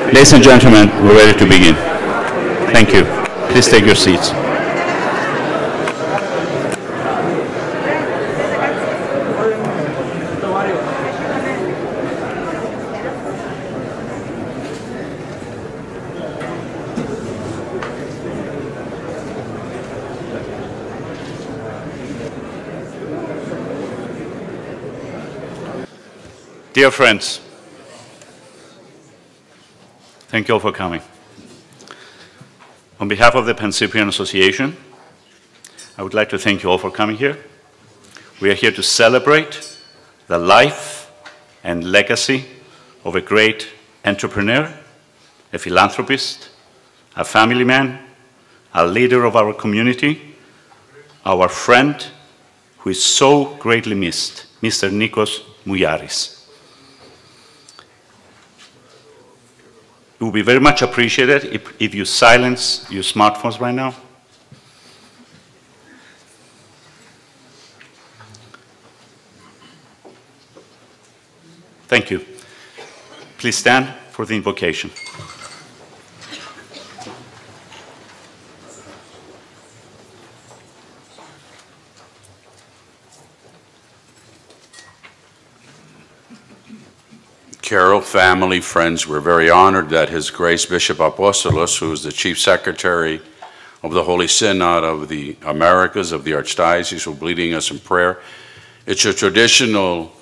Ladies and gentlemen, we're ready to begin. Thank you. Please take your seats. Dear friends, thank you all for coming. On behalf of the Pan-Cyprian Association, I would like to thank you all for coming here. We are here to celebrate the life and legacy of a great entrepreneur, a philanthropist, a family man, a leader of our community, our friend who is so greatly missed, Mr. Nikos Mougiaris. It would be very much appreciated if you silence your smartphones right now. Thank you. Please stand for the invocation. Carol, family, friends, we're very honored that His Grace Bishop Apostolos, who is the Chief Secretary of the Holy Synod of the Americas, of the Archdiocese, will be leading us in prayer. It's a traditional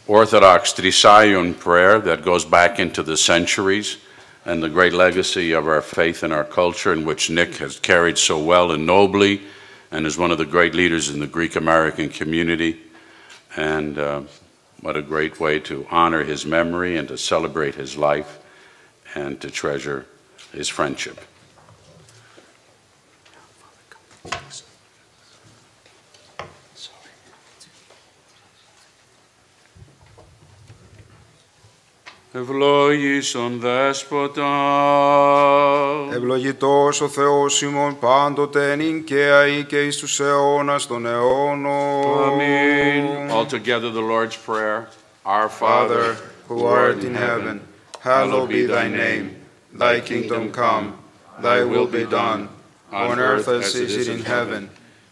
Orthodox Trisagion prayer that goes back into the centuries and the great legacy of our faith and our culture, in which Nick has carried so well and nobly, and is one of the great leaders in the Greek-American community. And what a great way to honor his memory and to celebrate his life and to treasure his friendship. Ευλόγησον Δέσποτα. Ευλογητός ο Θεός ημών πάντοτε νυν και αεί και εις τους αιώνας των αιώνων. Amen. All together the Lord's Prayer. Our Father, who art in heaven, hallowed be thy name. Thy kingdom come, thy will be done, on earth as it is in heaven.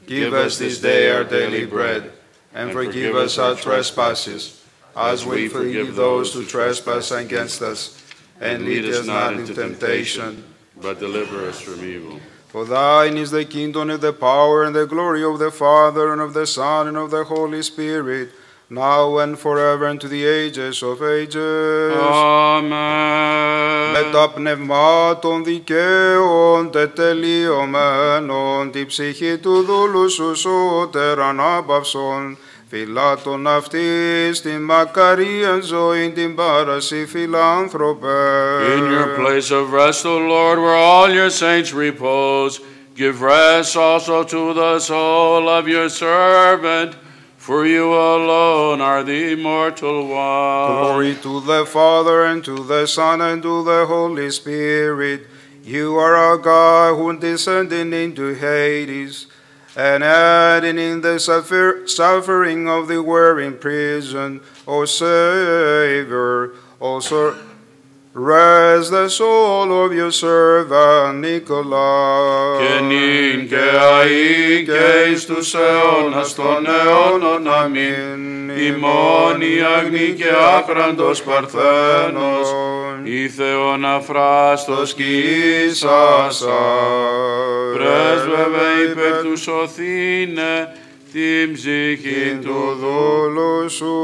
Give us this day our daily bread, and forgive us our trespasses, as we forgive those who trespass against us. And lead us not into temptation, but deliver us from evil. For thine is the kingdom and the power and the glory of the Father and of the Son and of the Holy Spirit, now and forever and to the ages of ages. Amen. Με τα πνευμάτων δικαίων τετελειωμένων, τη ψυχή του δούλου σου σώτεραν άπαυσον, φιλάτων αυτής την μακαρίαν ζωήν την πάραση φιλάνθρωπε. In your place of rest, O Lord, where all your saints repose, give rest also to the soul of your servant, for you alone are the immortal one. Glory to the Father, and to the Son, and to the Holy Spirit. You are our God, who descended into Hades, and adding in the suffering of the were in prison, O Savior, also rest the soul of your servant Nicholas. Και νυν και αεί και εις τους αιώνας των αιώνων. Αμήν. Ημών η αγνή και άκραντος Παρθένος, η Θεόν αφράστος κοιήσασα. Πρέσβευε υπέρ του σωθήνε την ψυχή του δούλου σου.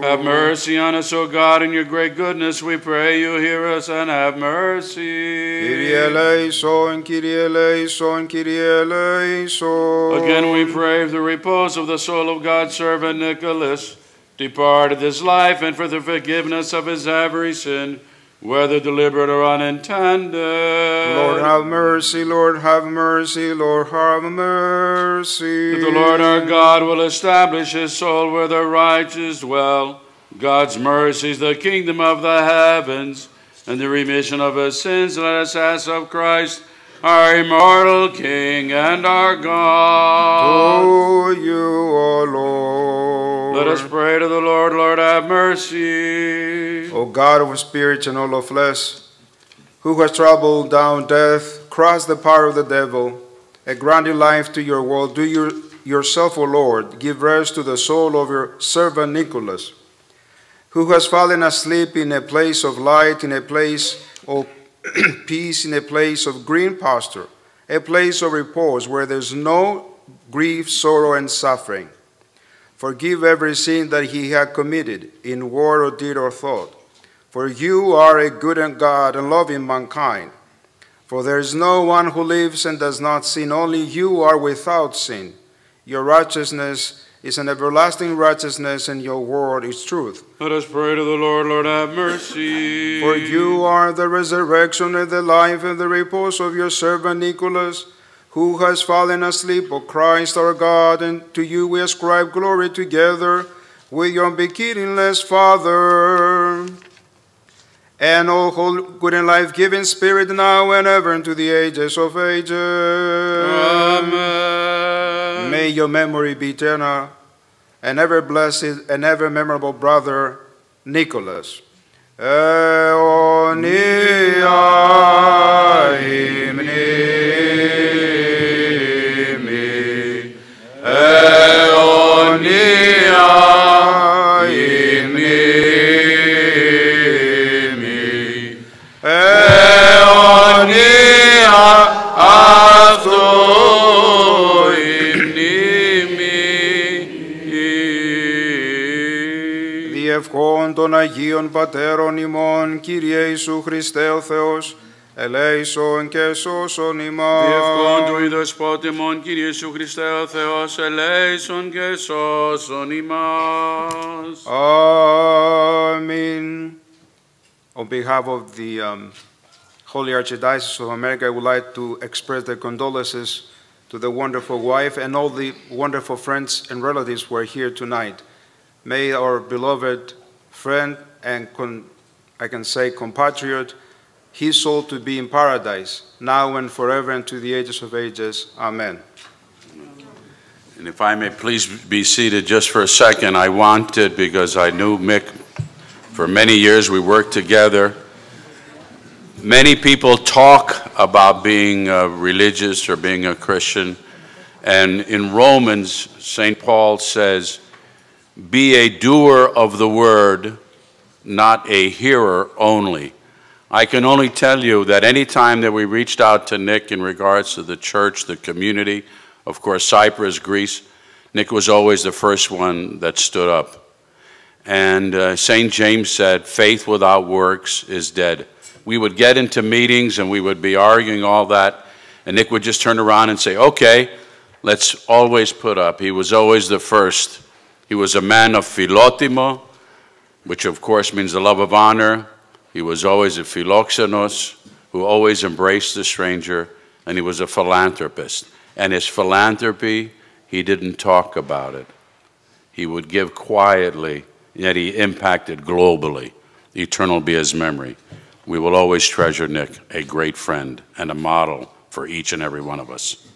Have mercy on us, O God, in your great goodness, we pray you hear us and have mercy. Kyrie eleison, Kyrie eleison, Kyrie eleison. Again we pray for the repose of the soul of God's servant Nicholas, departed this life, and for the forgiveness of his every sin, whether deliberate or unintended. Lord have mercy, Lord have mercy, Lord have mercy. That the Lord our God will establish his soul where the righteous dwell. God's mercy is the kingdom of the heavens, and the remission of his sins. Let us ask of Christ, our immortal King and our God. To you, O Lord. Let us pray to the Lord. Lord, have mercy. O God of spirits and all of flesh, who has trampled down death, crushed the power of the devil, and granted life to your world, do yourself, O Lord, give rest to the soul of your servant Nicholas, who has fallen asleep in a place of light, in a place of peace, in a place of green pasture, a place of repose where there's no grief, sorrow, and suffering. Forgive every sin that he had committed in word or deed or thought. For you are a good God and loving mankind. For there is no one who lives and does not sin. Only you are without sin. Your righteousness is an everlasting righteousness, and your word is truth. Let us pray to the Lord. Lord, have mercy. For you are the resurrection and the life and the repose of your servant Nicholas, who has fallen asleep, O Christ our God, and to you we ascribe glory together with your beginningless Father, and all whole good and life-giving Spirit, now and ever, into the ages of ages. Amen. May your memory be eternal, and ever blessed and ever memorable brother Nicholas. Διευχών των Αγίων Πατέρων ημών, Κύριε Ιησού Χριστέ ο Θεός, ελέησον και σώσον ημάς. Διευχών του είδος πότιμων, Κύριε Ιησού Χριστέ ο Θεός, ελέησον και σώσον ημάς. Amen. On behalf of the Holy Archdiocese of America, I would like to express the condolences to the wonderful wife and all the wonderful friends and relatives who are here tonight. May our beloved friend and I can say compatriot, his soul to be in paradise, now and forever and to the ages of ages. Amen. And if I may please be seated just for a second, I wanted, because I knew Mick for many years, we worked together. Many people talk about being religious or being a Christian, and in Romans, St. Paul says, be a doer of the word, not a hearer only. I can only tell you that any time that we reached out to Nick in regards to the church, the community, of course, Cyprus, Greece, Nick was always the first one that stood up. And St. James said, faith without works is dead. We would get into meetings and we would be arguing all that, and Nick would just turn around and say, okay, let's always put up. He was always the first. He was a man of philotimo, which of course means the love of honor. He was always a philoxenos, who always embraced the stranger, and he was a philanthropist. And his philanthropy, he didn't talk about it. He would give quietly, yet he impacted globally. Eternal be his memory. We will always treasure Nick, a great friend and a model for each and every one of us.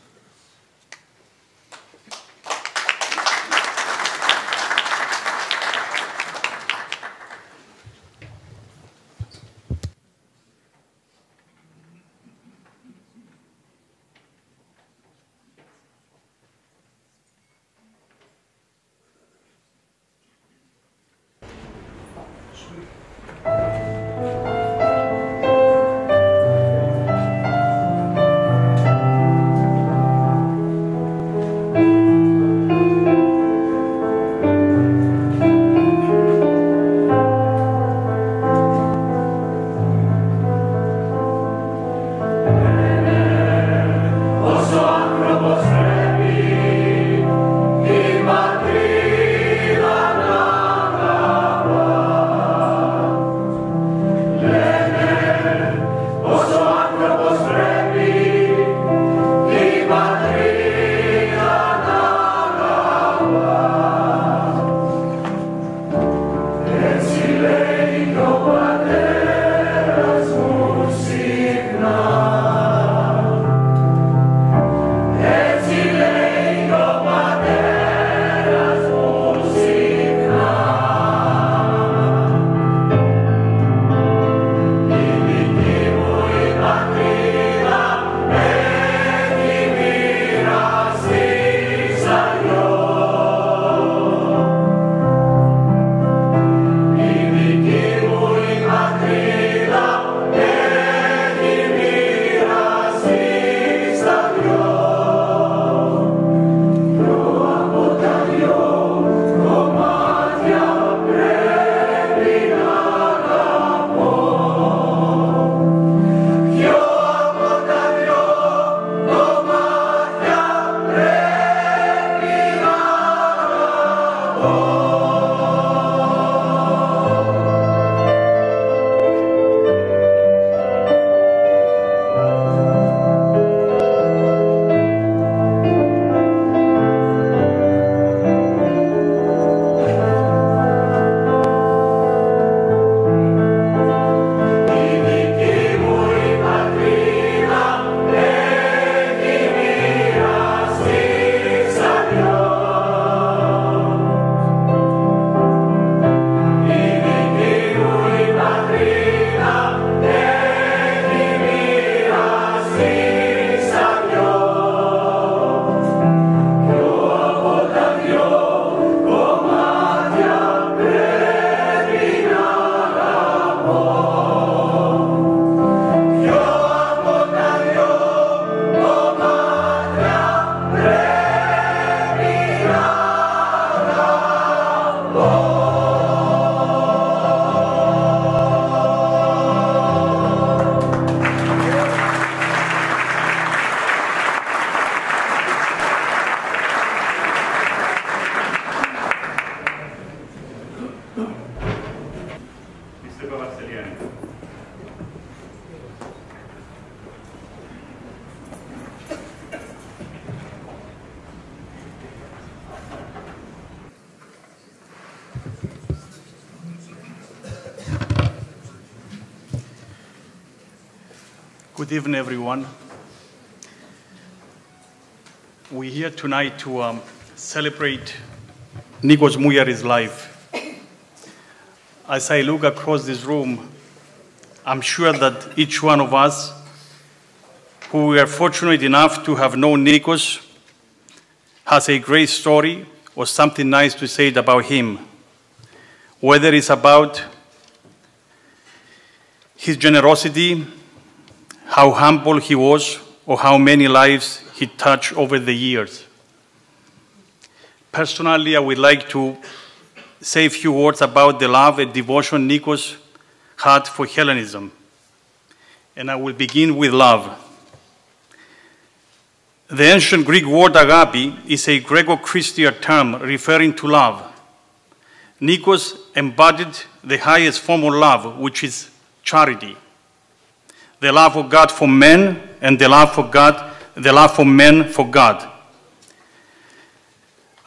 Good evening, everyone. We're here tonight to celebrate Nίκου Μούγιαρι's life. As I look across this room, I'm sure that each one of us who are fortunate enough to have known Nikos has a great story or something nice to say about him, whether it's about his generosity, how humble he was, or how many lives he touched over the years. Personally, I would like to say a few words about the love and devotion Nikos had for Hellenism. And I will begin with love. The ancient Greek word agape is a Greco-Christian term referring to love. Nikos embodied the highest form of love, which is charity. The love of God for men and the love for men for God.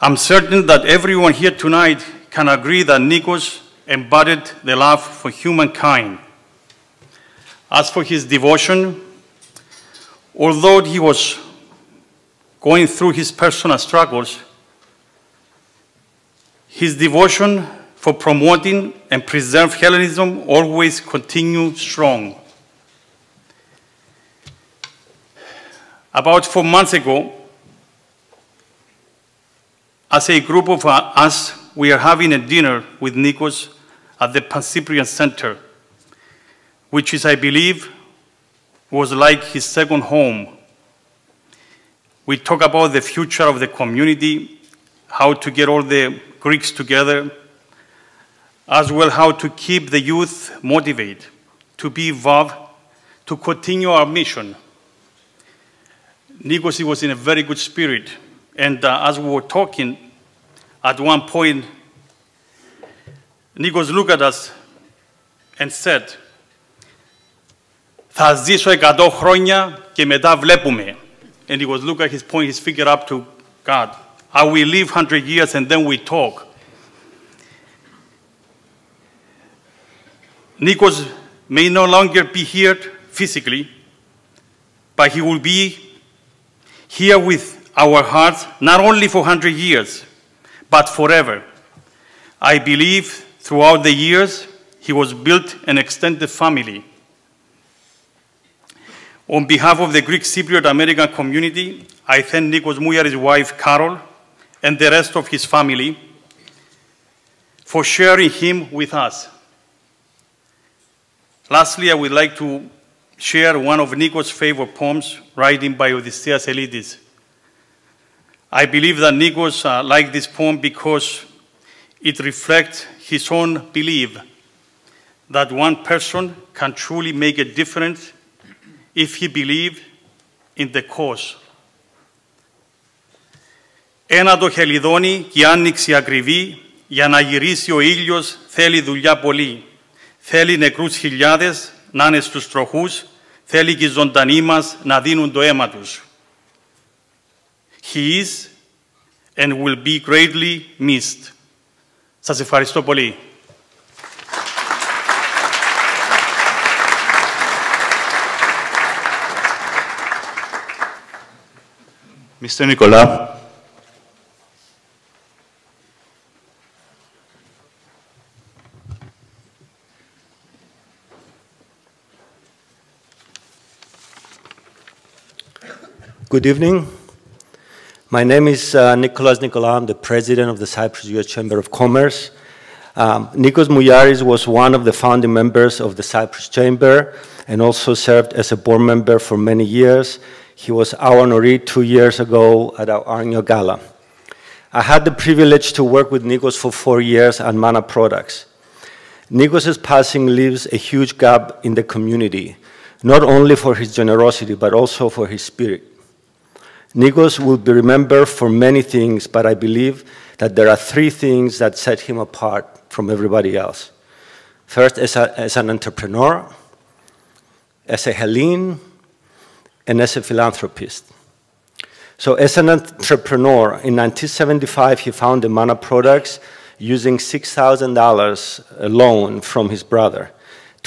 I'm certain that everyone here tonight can agree that Nikos embodied the love for humankind. As for his devotion, although he was going through his personal struggles, his devotion for promoting and preserve Hellenism always continued strong. About 4 months ago, as a group of us, we are having a dinner with Nikos at the Pagύπριος Center, which is, I believe, was like his second home. We talk about the future of the community, how to get all the Greeks together, as well how to keep the youth motivated, to be involved, to continue our mission. Nikos was in a very good spirit, and as we were talking, at one point, Nikos looked at us and said, "Θα ζήσω 100 χρόνια και μετά βλέπουμε." And he was looking at his point, his finger up to God. I will live 100 years and then we talk. Nikos may no longer be here physically, but he will be here with our hearts, not only for 100 years, but forever. I believe throughout the years, he was built an extended family. On behalf of the Greek Cypriot American community, I thank Nίκου Μούγιαρι's wife, Carol, and the rest of his family for sharing him with us. Lastly, I would like to share one of Nikos' favorite poems, written by Odysseus Elitis. I believe that Nikos liked this poem because it reflects his own belief that one person can truly make a difference if he believes in the cause. Ένα το χελιδόνι και η άνοιξη ακριβή, για να γυρίσει ο ήλιος θέλει δουλειά πολύ. Θέλει νεκρούς χιλιάδες να είναι στους τροχούς, θέλει και οι ζωντανοί μας να δίνουν το αίμα τους. He is and will be greatly missed. Σας ευχαριστώ πολύ. Mr. Nicola. Good evening. My name is Nicholas Nicola. I'm the president of the Cyprus U.S. Chamber of Commerce. Nikos Mougiaris was one of the founding members of the Cyprus Chamber and also served as a board member for many years. He was our honoree 2 years ago at our annual gala. I had the privilege to work with Nikos for 4 years at Mana Products. Nikos' passing leaves a huge gap in the community, not only for his generosity, but also for his spirit. Nikos will be remembered for many things, but I believe that there are 3 things that set him apart from everybody else. First, as an entrepreneur, as a Hellene, and as a philanthropist. So as an entrepreneur, in 1975, he founded Mana Products using $6,000 loan from his brother.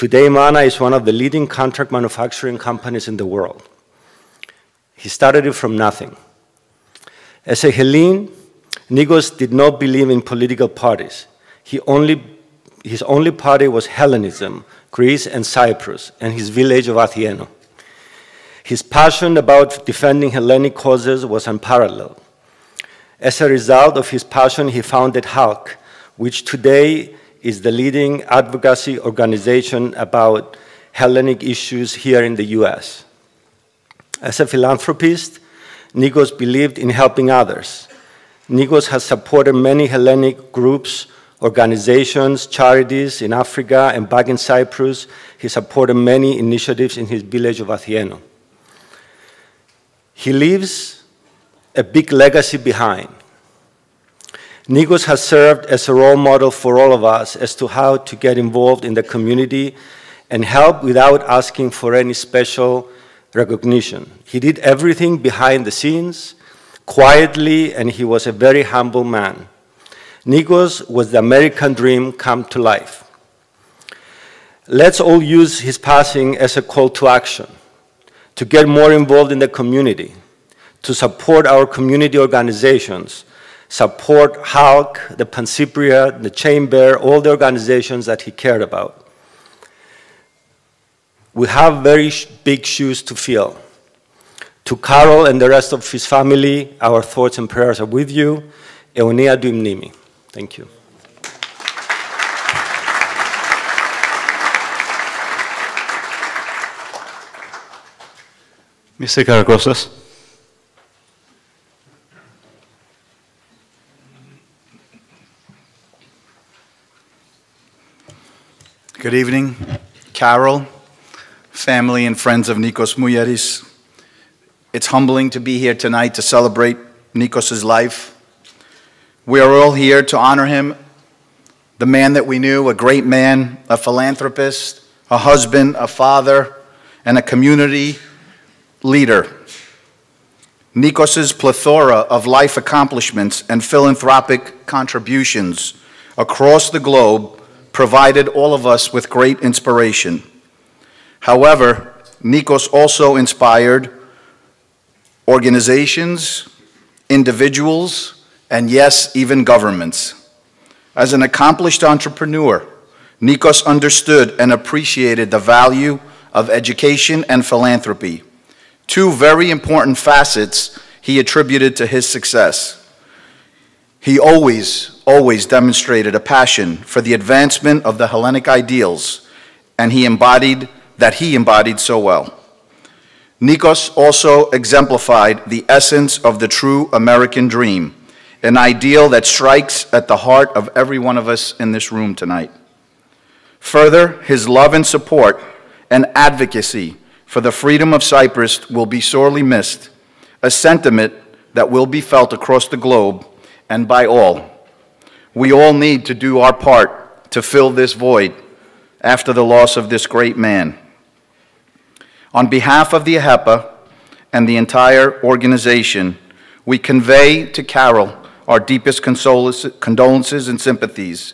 Today, Mana is one of the leading contract manufacturing companies in the world. He started it from nothing. As a Hellene, Nikos did not believe in political parties. His only party was Hellenism, Greece and Cyprus, and his village of Athieno. His passion about defending Hellenic causes was unparalleled. As a result of his passion, he founded HALC, which today is the leading advocacy organization about Hellenic issues here in the US. As a philanthropist, Nikos believed in helping others. Nikos has supported many Hellenic groups, organizations, charities in Africa and back in Cyprus. He supported many initiatives in his village of Athieno. He leaves a big legacy behind. Nikos has served as a role model for all of us as to how to get involved in the community and help without asking for any special recognition. He did everything behind the scenes, quietly, and he was a very humble man. Nikos was the American dream come to life. Let's all use his passing as a call to action, to get more involved in the community, to support our community organizations, support HALC, the Pagύπριος, the Chamber, all the organizations that he cared about. We have very big shoes to fill. To Carol and the rest of his family, our thoughts and prayers are with you. Αιωνία του μνήμη. Thank you. Mr. Karakostas. Good evening, Carol, family and friends of Nikos Mougiaris. It's humbling to be here tonight to celebrate Nikos' life. We are all here to honor him, the man that we knew, a great man, a philanthropist, a husband, a father, and a community leader. Nikos' plethora of life accomplishments and philanthropic contributions across the globe provided all of us with great inspiration. However, Nikos also inspired organizations, individuals, and yes, even governments. As an accomplished entrepreneur, Nikos understood and appreciated the value of education and philanthropy, two very important facets he attributed to his success. He always demonstrated a passion for the advancement of the Hellenic ideals, and he embodied so well. Nikos also exemplified the essence of the true American dream, an ideal that strikes at the heart of every one of us in this room tonight. Further, his love and support and advocacy for the freedom of Cyprus will be sorely missed, a sentiment that will be felt across the globe and by all. We all need to do our part to fill this void after the loss of this great man. On behalf of the AHEPA and the entire organization, we convey to Carol our deepest condolences and sympathies,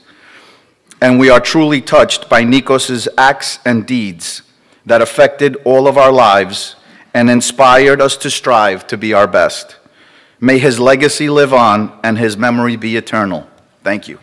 and we are truly touched by Nikos' acts and deeds that affected all of our lives and inspired us to strive to be our best. May his legacy live on and his memory be eternal. Thank you.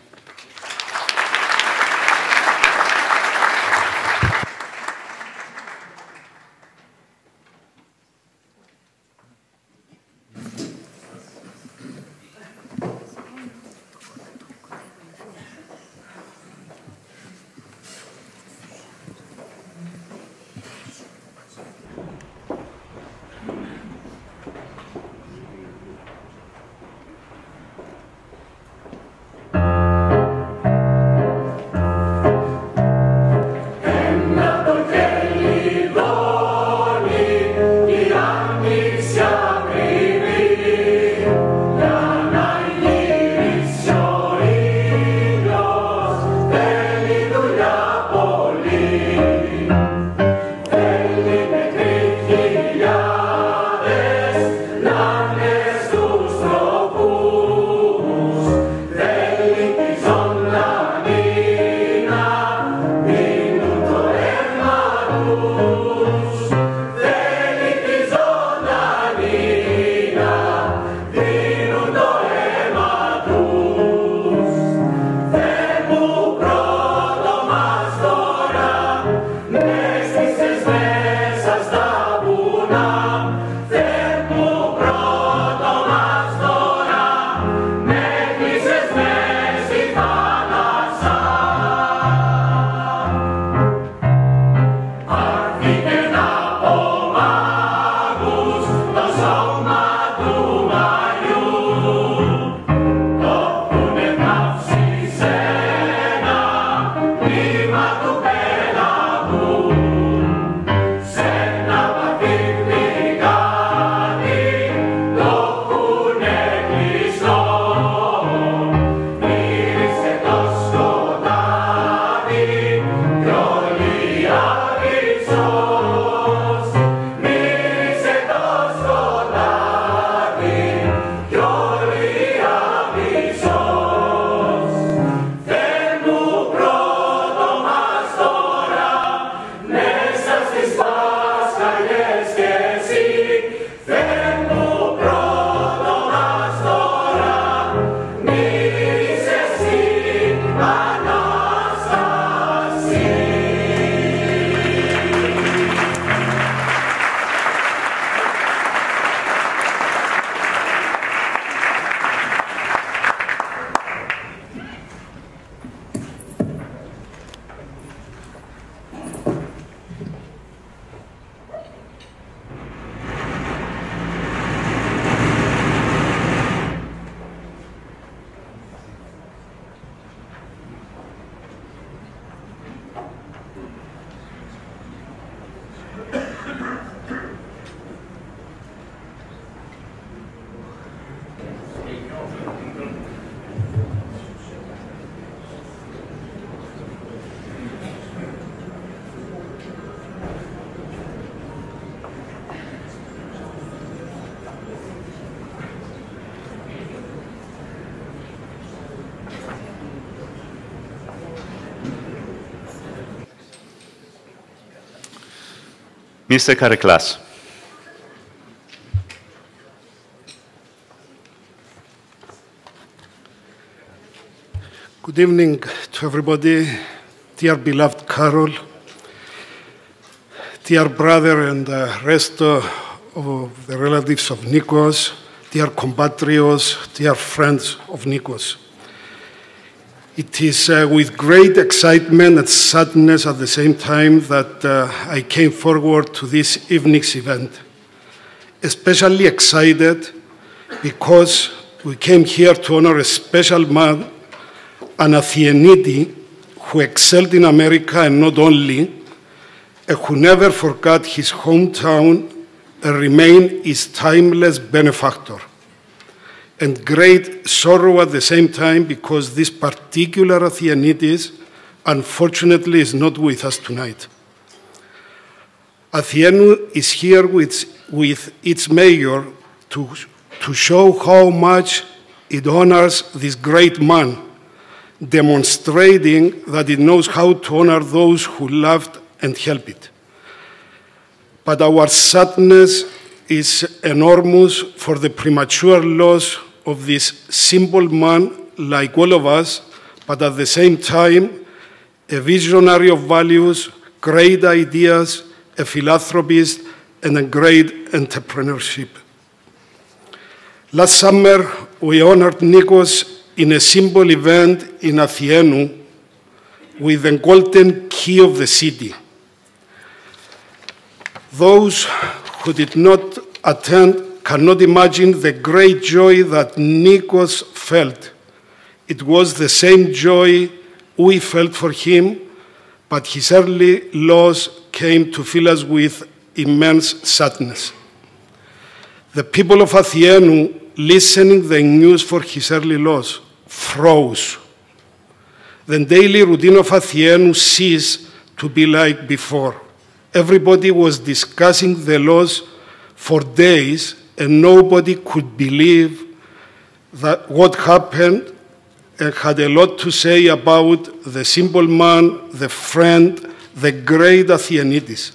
Mr. Kareklas. Good evening to everybody, dear beloved Carol, dear brother and the rest of the relatives of Nikos, dear compatriots, dear friends of Nikos. It is with great excitement and sadness at the same time that I came forward to this evening's event. Especially excited because we came here to honor a special man, an Athenian who excelled in America and not only, and who never forgot his hometown and remained his timeless benefactor. And great sorrow at the same time because this particular Athenides, unfortunately, is not with us tonight. Athenu is here with its mayor to show how much it honors this great man, demonstrating that it knows how to honor those who loved and helped it. But our sadness is enormous for the premature loss of this simple man like all of us, but at the same time, a visionary of values, great ideas, a philanthropist, and a great entrepreneurship. Last summer, we honored Nikos in a simple event in Athienu with the golden key of the city. Those who did not attend cannot imagine the great joy that Nikos felt. It was the same joy we felt for him, but his early loss came to fill us with immense sadness. The people of Athienu, listening the news for his early loss, froze. The daily routine of Athienu ceased to be like before. Everybody was discussing the loss for days, and nobody could believe that what happened, and had a lot to say about the simple man, the friend, the great Athenides.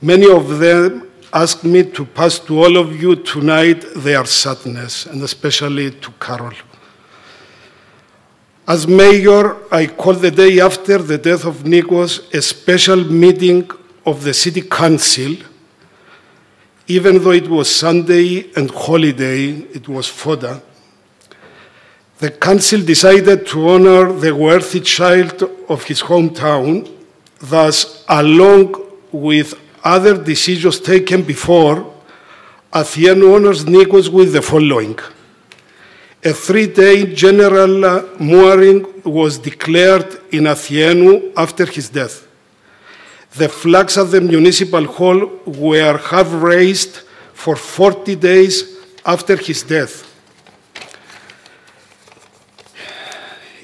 Many of them asked me to pass to all of you tonight their sadness, and especially to Carol. As mayor, I called the day after the death of Nikos a special meeting of the city council. Even though it was Sunday and holiday, it was FODA, the council decided to honor the worthy child of his hometown. Thus, along with other decisions taken before, Athienu honors Nikos with the following. A 3-day general mourning was declared in Athienu after his death. The flags at the municipal hall were half raised for 40 days after his death.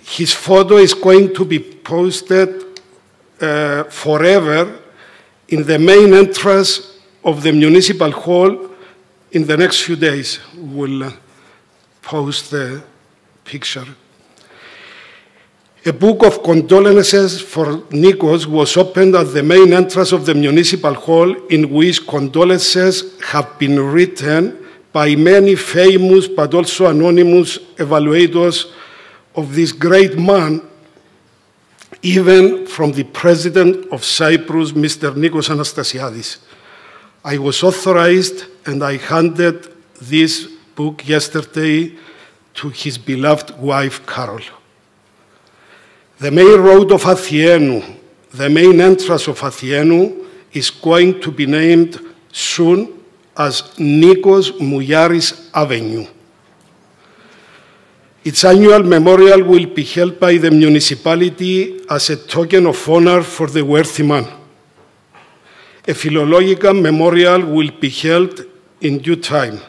His photo is going to be posted forever in the main entrance of the municipal hall in the next few days. We'll post the picture. A book of condolences for Nikos was opened at the main entrance of the municipal hall, in which condolences have been written by many famous but also anonymous evaluators of this great man, even from the president of Cyprus, Mr. Nikos Anastasiadis. I was authorized and I handed this book yesterday to his beloved wife, Carol. The main road of Athienu, the main entrance of Athienu, is going to be named soon as Nikos Mougiaris Avenue. Its annual memorial will be held by the municipality as a token of honor for the worthy man. A philological memorial will be held in due time.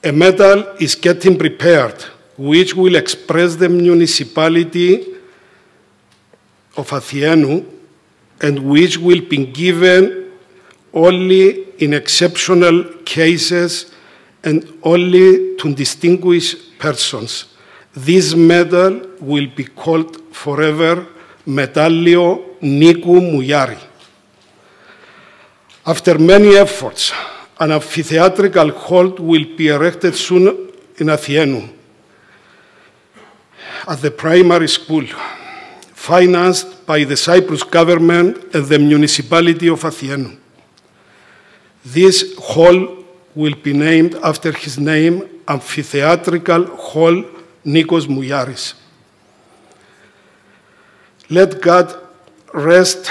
A medal is getting prepared, which will express the municipality of Athienu and which will be given only in exceptional cases and only to distinguished persons. This medal will be called forever Medallio Νίκου Μούγιαρη. After many efforts, an amphitheatrical hall will be erected soon in Afιένου at the primary school, financed by the Cyprus government and the municipality of Αφιένου. This hall will be named after his name, Amphitheatrical Hall Nikos Mougiaris. Let God rest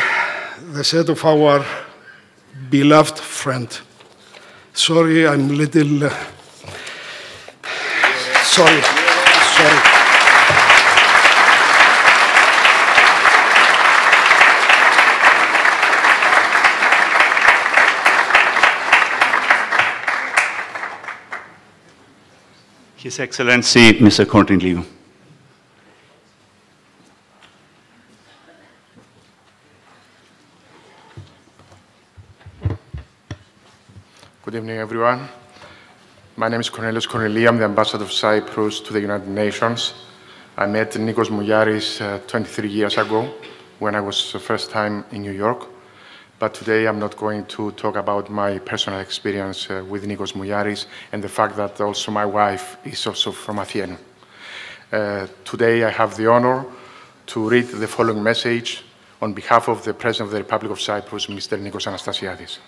the set of our beloved friend. Sorry, I'm a little... Sorry. His Excellency, Mr. Corneliu. Good evening, everyone. My name is Cornelius Corneliou. I'm the ambassador of Cyprus to the United Nations. I met Nikos Mougiaris 23 years ago when I was the first time in New York. But today I'm not going to talk about my personal experience with Nikos Mougiaris and the fact that also my wife is also from Αφιένου. Today I have the honor to read the following message on behalf of the President of the Republic of Cyprus, Mr. Nikos Anastasiadis.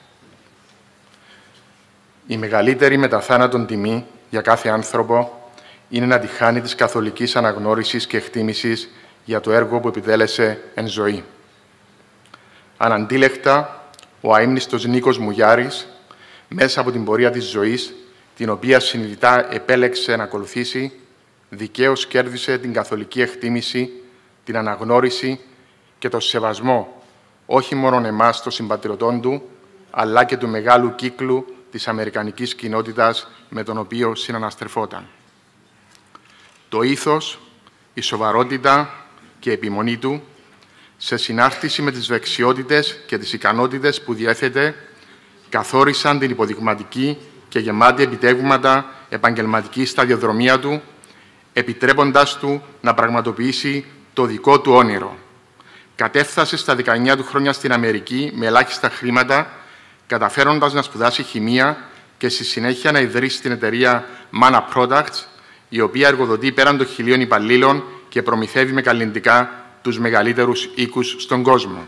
Η μεγαλύτερη μεταθάνατον τιμή για κάθε άνθρωπο είναι να τη χάνει της καθολικής αναγνώρισης και εκτίμησης για το έργο που επιτέλεσε εν ζωή. Αναντίλεκτα, ο αείμνηστος Νίκος Μουγιάρης, μέσα από την πορεία της ζωής, την οποία συνειδητά επέλεξε να ακολουθήσει, δικαίως κέρδισε την καθολική εκτίμηση, την αναγνώριση και το σεβασμό, όχι μόνο εμάς των συμπατριωτών του, αλλά και του μεγάλου κύκλου της αμερικανικής κοινότητας με τον οποίο συναναστρεφόταν. Το ήθος, η σοβαρότητα και η επιμονή του, σε συνάρτηση με τις δεξιότητες και τις ικανότητες που διέθετε, καθόρισαν την υποδειγματική και γεμάτη επιτεύγματα επαγγελματική σταδιοδρομία του, επιτρέποντας του να πραγματοποιήσει το δικό του όνειρο. Κατέφθασε στα 19 του χρόνια στην Αμερική με ελάχιστα χρήματα, καταφέροντας να σπουδάσει χημεία και στη συνέχεια να ιδρύσει την εταιρεία Mana Products, η οποία εργοδοτεί πέραν των 1.000 υπαλλήλων και προμηθεύει με καλλιντικά τους μεγαλύτερους οίκους στον κόσμο.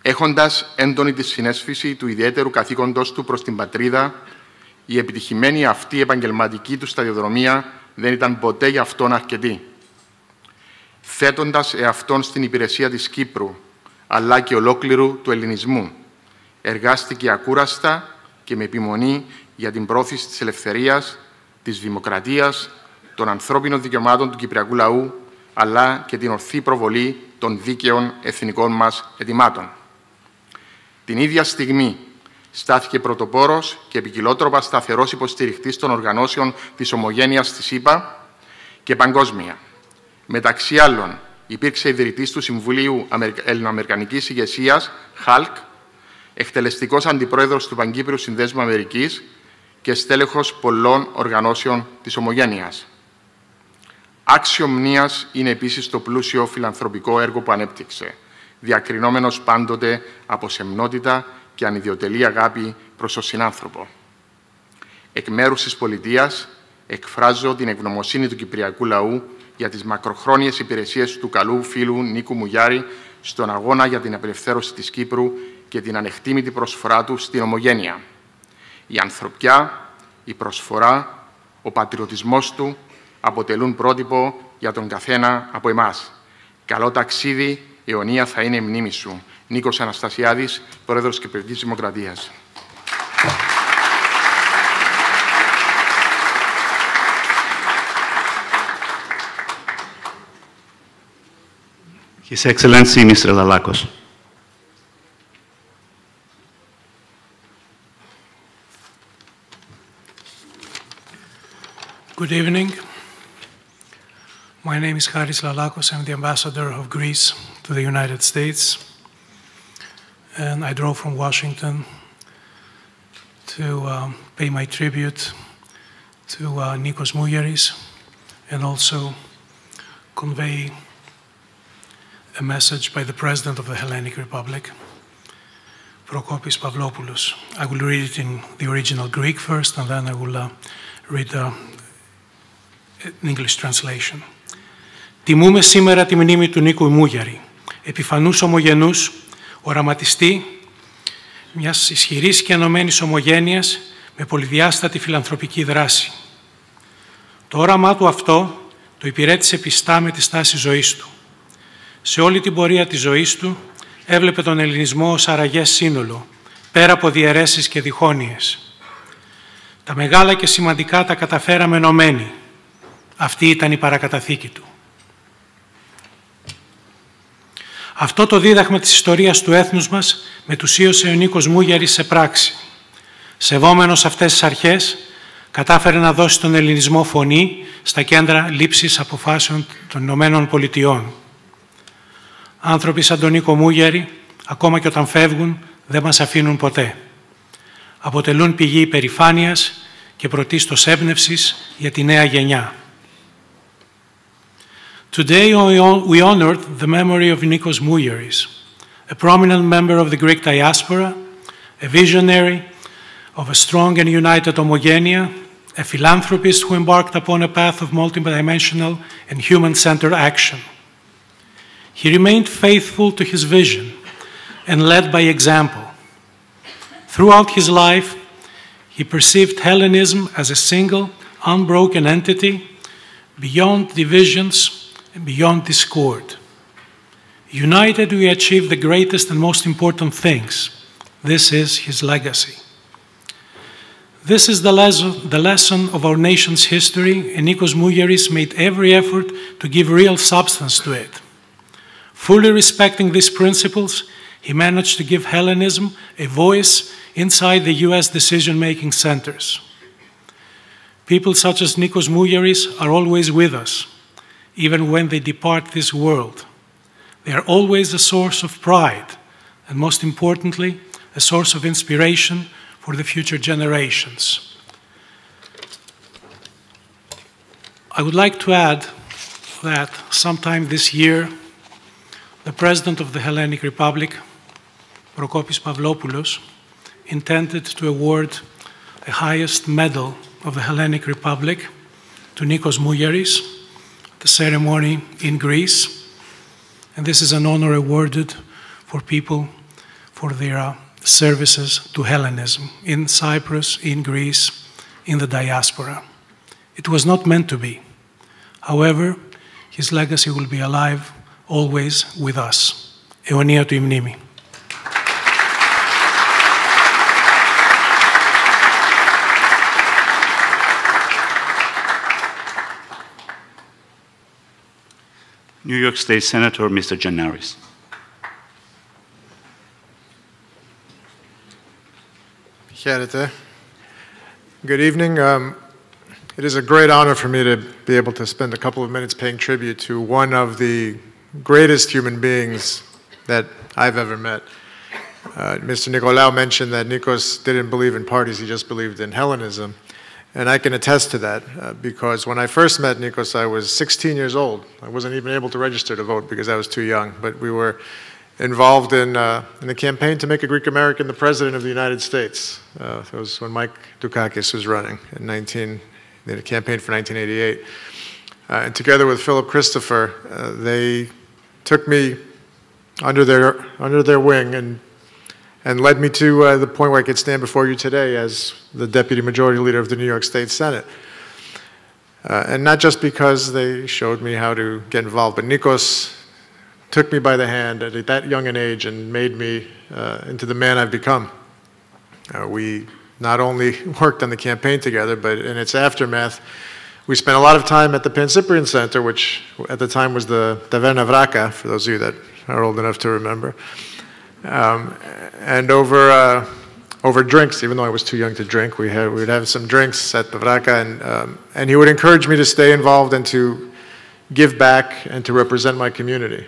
Έχοντας έντονη τη συναίσθηση του ιδιαίτερου καθήκοντος του προς την πατρίδα, η επιτυχημένη αυτή επαγγελματική του σταδιοδρομία δεν ήταν ποτέ για αυτόν αρκετή. Θέτοντας εαυτόν στην υπηρεσία της Κύπρου, αλλά και ολόκληρου του ελληνισμού, εργάστηκε ακούραστα και με επιμονή για την πρόθεση της ελευθερίας, της δημοκρατίας, των ανθρώπινων δικαιωμάτων του κυπριακού λαού, αλλά και την ορθή προβολή των δίκαιων εθνικών μας αιτημάτων. Την ίδια στιγμή στάθηκε πρωτοπόρος και επικοινότροπα σταθερός υποστηριχτής των οργανώσεων της Ομογένειας της ΗΠΑ και παγκόσμια. Μεταξύ άλλων, υπήρξε ιδρυτής του Συμβουλίου Ελληνοαμερικανικής Ηγεσίας, HALC, εκτελεστικός αντιπρόεδρος του Παγκύπριου Συνδέσμου Αμερικής και στέλεχος πολλών οργανώσεων της Ομογένειας. Άξιο μνήας είναι επίσης το πλούσιο φιλανθρωπικό έργο που ανέπτυξε, διακρινόμενος πάντοτε από σεμνότητα και ανιδιοτελή αγάπη προς τον συνάνθρωπο. Εκ μέρους της πολιτείας, εκφράζω την ευγνωμοσύνη του κυπριακού λαού για τις μακροχρόνιες υπηρεσίες του καλού φίλου Νίκου Μούγιαρη στον αγώνα για την απελευθέρωση της Κύπρου και την ανεκτήμητη προσφορά του στην ομογένεια. Η ανθρωπιά, η προσφορά, ο πατριωτισμός του αποτελούν πρότυπο για τον καθένα από εμάς. Καλό ταξίδι, αιωνία θα είναι η μνήμη σου. Νίκος Αναστασιάδης, Πρόεδρος της Κυπριακής Δημοκρατίας. His Excellency, Mr. Lalakos. Good evening. My name is Haris Lalakos. I'm the ambassador of Greece to the United States. And I drove from Washington to pay my tribute to Nikos Mougiaris and also convey a message by the President of the Hellenic Republic. Prokopis Pavlopoulos. I will read it in the original Greek first, and then I will read the English translation. Τιμούμε σήμερα τη μνήμη του Νίκου Μούγιαρη, επιφανούς ομογενούς, οραματιστή μιας ισχυρής και ενωμένης ομογένειας με πολυδιάστατη φιλανθρωπική δράση. Το όραμά του αυτό το υπηρέτησε πιστά με τη στάση ζωής του. Σε όλη την πορεία της ζωής του έβλεπε τον ελληνισμό ως αραγές σύνολο, πέρα από διαιρέσεις και διχόνοιες. Τα μεγάλα και σημαντικά τα καταφέραμε ενωμένοι. Αυτή ήταν η παρακαταθήκη του. Αυτό το δίδαγμα της ιστορίας του έθνους μας μετουσίωσε ο Νίκος Μούγιαρης σε πράξη. Σεβόμενος αυτές τις αρχές, κατάφερε να δώσει στον ελληνισμό φωνή στα κέντρα λήψης αποφάσεων των Ηνωμένων Πολιτειών. Άνθρωποι σαν τον Νίκο Μούγιαρη, ακόμα και όταν φεύγουν, δεν μας αφήνουν ποτέ. Αποτελούν πηγή υπερηφάνειας και πρωτίστως έμπνευσης για τη νέα γενιά. Today we honored the memory of Nikos Mouyaris, a prominent member of the Greek diaspora, a visionary of a strong and united Homogenea, a philanthropist who embarked upon a path of multidimensional and human-centered action. He remained faithful to his vision and led by example. Throughout his life, he perceived Hellenism as a single, unbroken entity, beyond divisions and beyond discord. United, we achieve the greatest and most important things. This is his legacy. This is the lesson of our nation's history, and Nikos Mougiaris made every effort to give real substance to it. Fully respecting these principles, he managed to give Hellenism a voice inside the US decision-making centers. People such as Nikos Mougiaris are always with us, even when they depart this world. They are always a source of pride, and most importantly, a source of inspiration for the future generations. I would like to add that sometime this year, the President of the Hellenic Republic, Prokopis Pavlopoulos, intended to award the highest medal of the Hellenic Republic to Nikos Mougiaris, the ceremony in Greece, and this is an honor awarded for people for their services to Hellenism in Cyprus, in Greece, in the diaspora. It was not meant to be. However, his legacy will be alive always with us. Αιωνία του η μνήμη. New York State Senator, Mr. Gennaris. Χαίρετε. Good evening. It is a great honor for me to be able to spend a couple of minutes paying tribute to one of the greatest human beings that I've ever met. Mr. Nicolaou mentioned that Nikos didn't believe in parties, he just believed in Hellenism. And I can attest to that because when I first met Nikos, I was 16 years old. I wasn't even able to register to vote because I was too young, but we were involved in the campaign to make a Greek American the President of the United States. It was when Mike Dukakis was running in the campaign for 1988. And together with Philip Christopher, they took me under their wing and led me to the point where I could stand before you today as the Deputy Majority Leader of the New York State Senate. And not just because they showed me how to get involved, but Nikos took me by the hand at that young an age and made me into the man I've become. We not only worked on the campaign together, but in its aftermath, we spent a lot of time at the Pan-Cyprian Center, which at the time was the Taverna Vraka, for those of you that are old enough to remember. And over drinks, even though I was too young to drink, we would have some drinks at the Vraka, and he would encourage me to stay involved and to give back and to represent my community.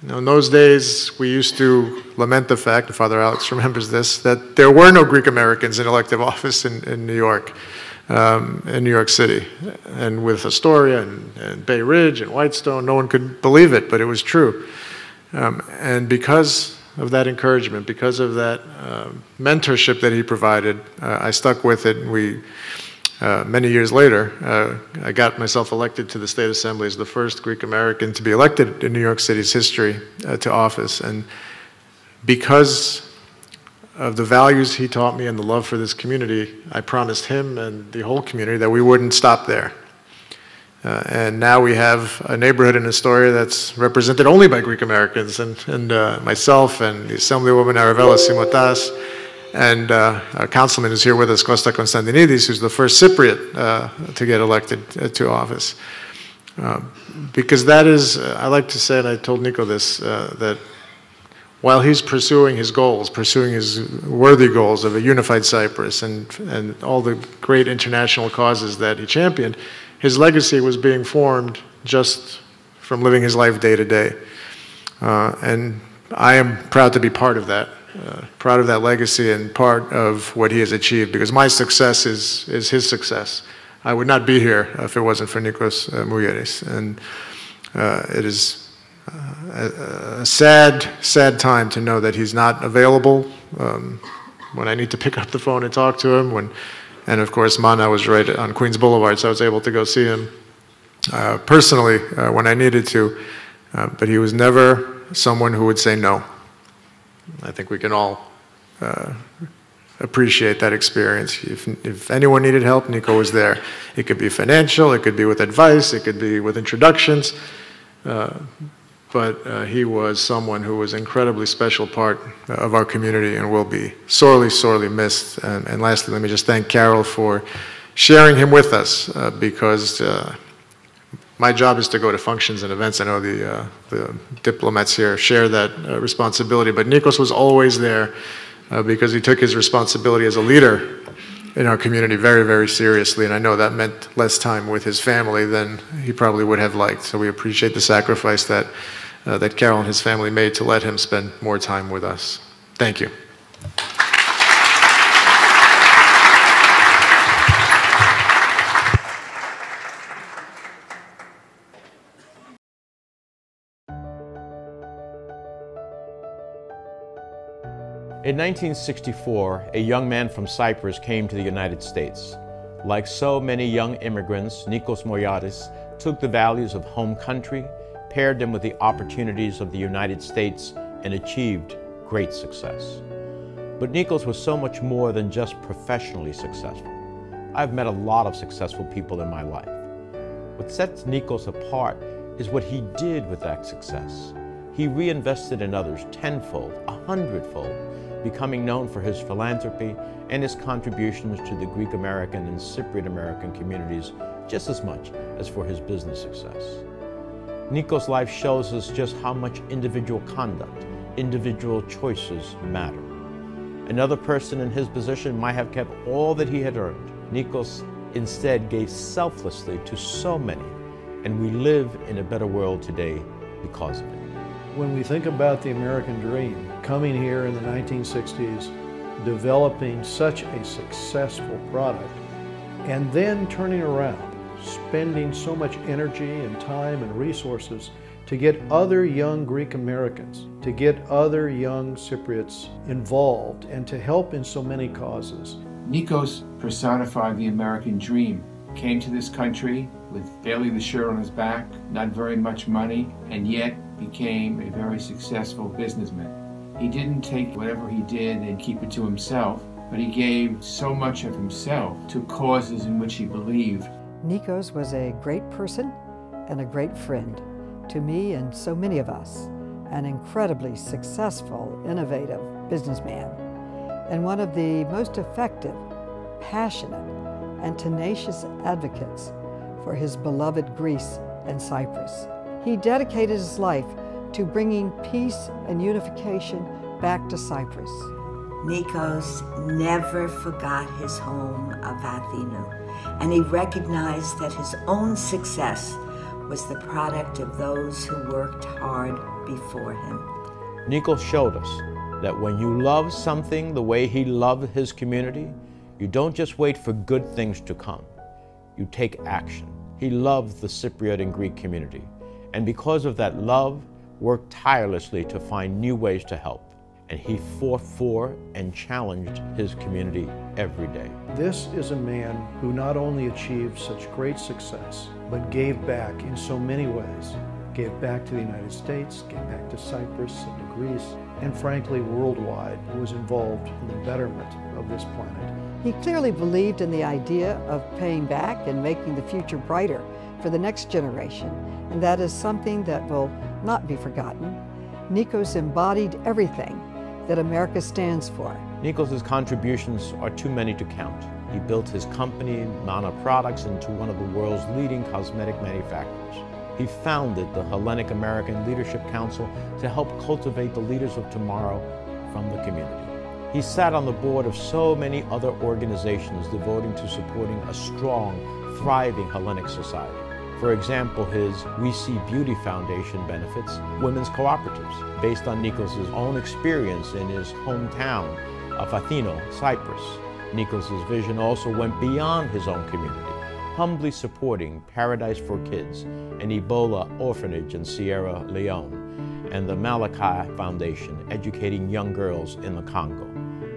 Now, in those days, we used to lament the fact, and Father Alex remembers this, that there were no Greek Americans in elective office in New York, in New York City. And with Astoria and Bay Ridge and Whitestone, no one could believe it, but it was true. And because of that encouragement, because of that mentorship that he provided, I stuck with it. And we, many years later, I got myself elected to the State Assembly as the first Greek American to be elected in New York City's history to office. And because of the values he taught me and the love for this community, I promised him and the whole community that we wouldn't stop there. And now we have a neighborhood in Astoria that's represented only by Greek Americans, and myself and the Assemblywoman Arevella Simotas, and our councilman who's here with us, Costa Konstantinidis, who's the first Cypriot to get elected to office. Because that is, I like to say, and I told Nico this, that while he's pursuing his goals, pursuing his worthy goals of a unified Cyprus and all the great international causes that he championed, his legacy was being formed just from living his life day to day. And I am proud to be part of that legacy and part of what he has achieved, because my success is his success. I would not be here if it wasn't for Nikos Mouyaris. And it is a sad, sad time to know that he's not available when I need to pick up the phone and talk to him. And of course, Mana was right on Queens Boulevard, so I was able to go see him personally when I needed to. But he was never someone who would say no. I think we can all appreciate that experience. If anyone needed help, Nico was there. It could be financial, it could be with advice, it could be with introductions. But he was someone who was an incredibly special part of our community and will be sorely, sorely missed. And lastly, let me just thank Carol for sharing him with us, because my job is to go to functions and events. I know the diplomats here share that responsibility, but Nikos was always there because he took his responsibility as a leader in our community very, very seriously, and I know that meant less time with his family than he probably would have liked. So we appreciate the sacrifice that Carol and his family made to let him spend more time with us. Thank you. In 1964, a young man from Cyprus came to the United States. Like so many young immigrants, Nikos Mouyaris took the values of home country, paired them with the opportunities of the United States, and achieved great success. But Nikos was so much more than just professionally successful. I've met a lot of successful people in my life. What sets Nikos apart is what he did with that success. He reinvested in others tenfold, 100-fold, becoming known for his philanthropy and his contributions to the Greek American and Cypriot American communities just as much as for his business success. Nikos' life shows us just how much individual conduct, individual choices matter. Another person in his position might have kept all that he had earned. Nikos instead gave selflessly to so many, and we live in a better world today because of it. When we think about the American dream, coming here in the 1960s, developing such a successful product, and then turning around, spending so much energy and time and resources to get other young Greek Americans, to get other young Cypriots involved, and to help in so many causes. Nikos personified the American dream. Came to this country with barely the shirt on his back, not very much money, and yet became a very successful businessman. He didn't take whatever he did and keep it to himself, but he gave so much of himself to causes in which he believed. Nikos was a great person and a great friend to me and so many of us, an incredibly successful, innovative businessman, and one of the most effective, passionate, and tenacious advocates for his beloved Greece and Cyprus. He dedicated his life to bringing peace and unification back to Cyprus. Nikos never forgot his home of Athenu, and he recognized that his own success was the product of those who worked hard before him. Nikos showed us that when you love something the way he loved his community, you don't just wait for good things to come. You take action. He loved the Cypriot and Greek community, and because of that love, worked tirelessly to find new ways to help. and he fought for and challenged his community every day. This is a man who not only achieved such great success, but gave back in so many ways. Gave back to the United States, gave back to Cyprus and to Greece, and frankly, worldwide, was involved in the betterment of this planet. He clearly believed in the idea of paying back and making the future brighter for the next generation, and that is something that will not be forgotten. Nikos embodied everything that America stands for. Nikos' contributions are too many to count. He built his company, Mana Products, into one of the world's leading cosmetic manufacturers. He founded the Hellenic American Leadership Council to help cultivate the leaders of tomorrow from the community. He sat on the board of so many other organizations devoting to supporting a strong, thriving Hellenic society. For example, his We See Beauty Foundation benefits women's cooperatives based on Nikos' own experience in his hometown of Athino, Cyprus. Nikos' vision also went beyond his own community, humbly supporting Paradise for Kids, an Ebola orphanage in Sierra Leone, and the Malachi Foundation, educating young girls in the Congo.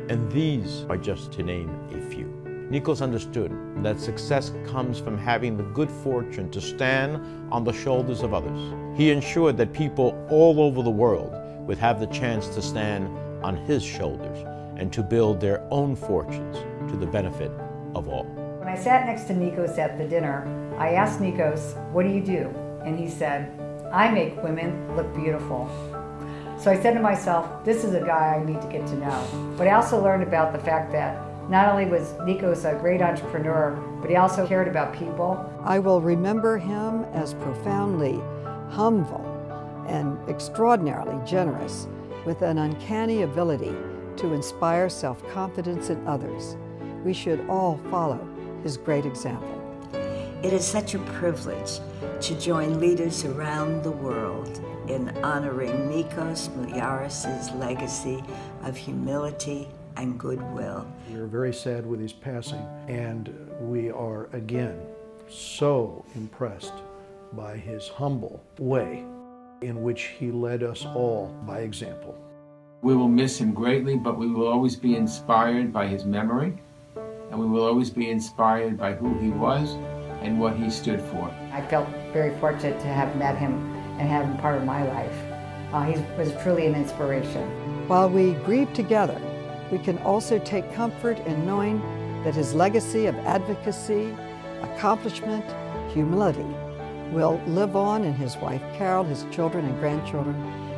And these are just to name a few. Nikos understood that success comes from having the good fortune to stand on the shoulders of others. He ensured that people all over the world would have the chance to stand on his shoulders and to build their own fortunes to the benefit of all. When I sat next to Nikos at the dinner, I asked Nikos, "What do you do?" And he said, "I make women look beautiful." So I said to myself, this is a guy I need to get to know. But I also learned about the fact that not only was Nikos a great entrepreneur, but he also cared about people. I will remember him as profoundly humble and extraordinarily generous, with an uncanny ability to inspire self-confidence in others. We should all follow his great example. It is such a privilege to join leaders around the world in honoring Nikos Mougiaris' legacy of humility and goodwill. We are very sad with his passing, and we are again so impressed by his humble way in which he led us all by example. We will miss him greatly, but we will always be inspired by his memory, and we will always be inspired by who he was and what he stood for. I felt very fortunate to have met him and have him part of my life. He was truly an inspiration. While we grieve together, we can also take comfort in knowing that his legacy of advocacy, accomplishment, humility will live on in his wife Carol, his children and grandchildren,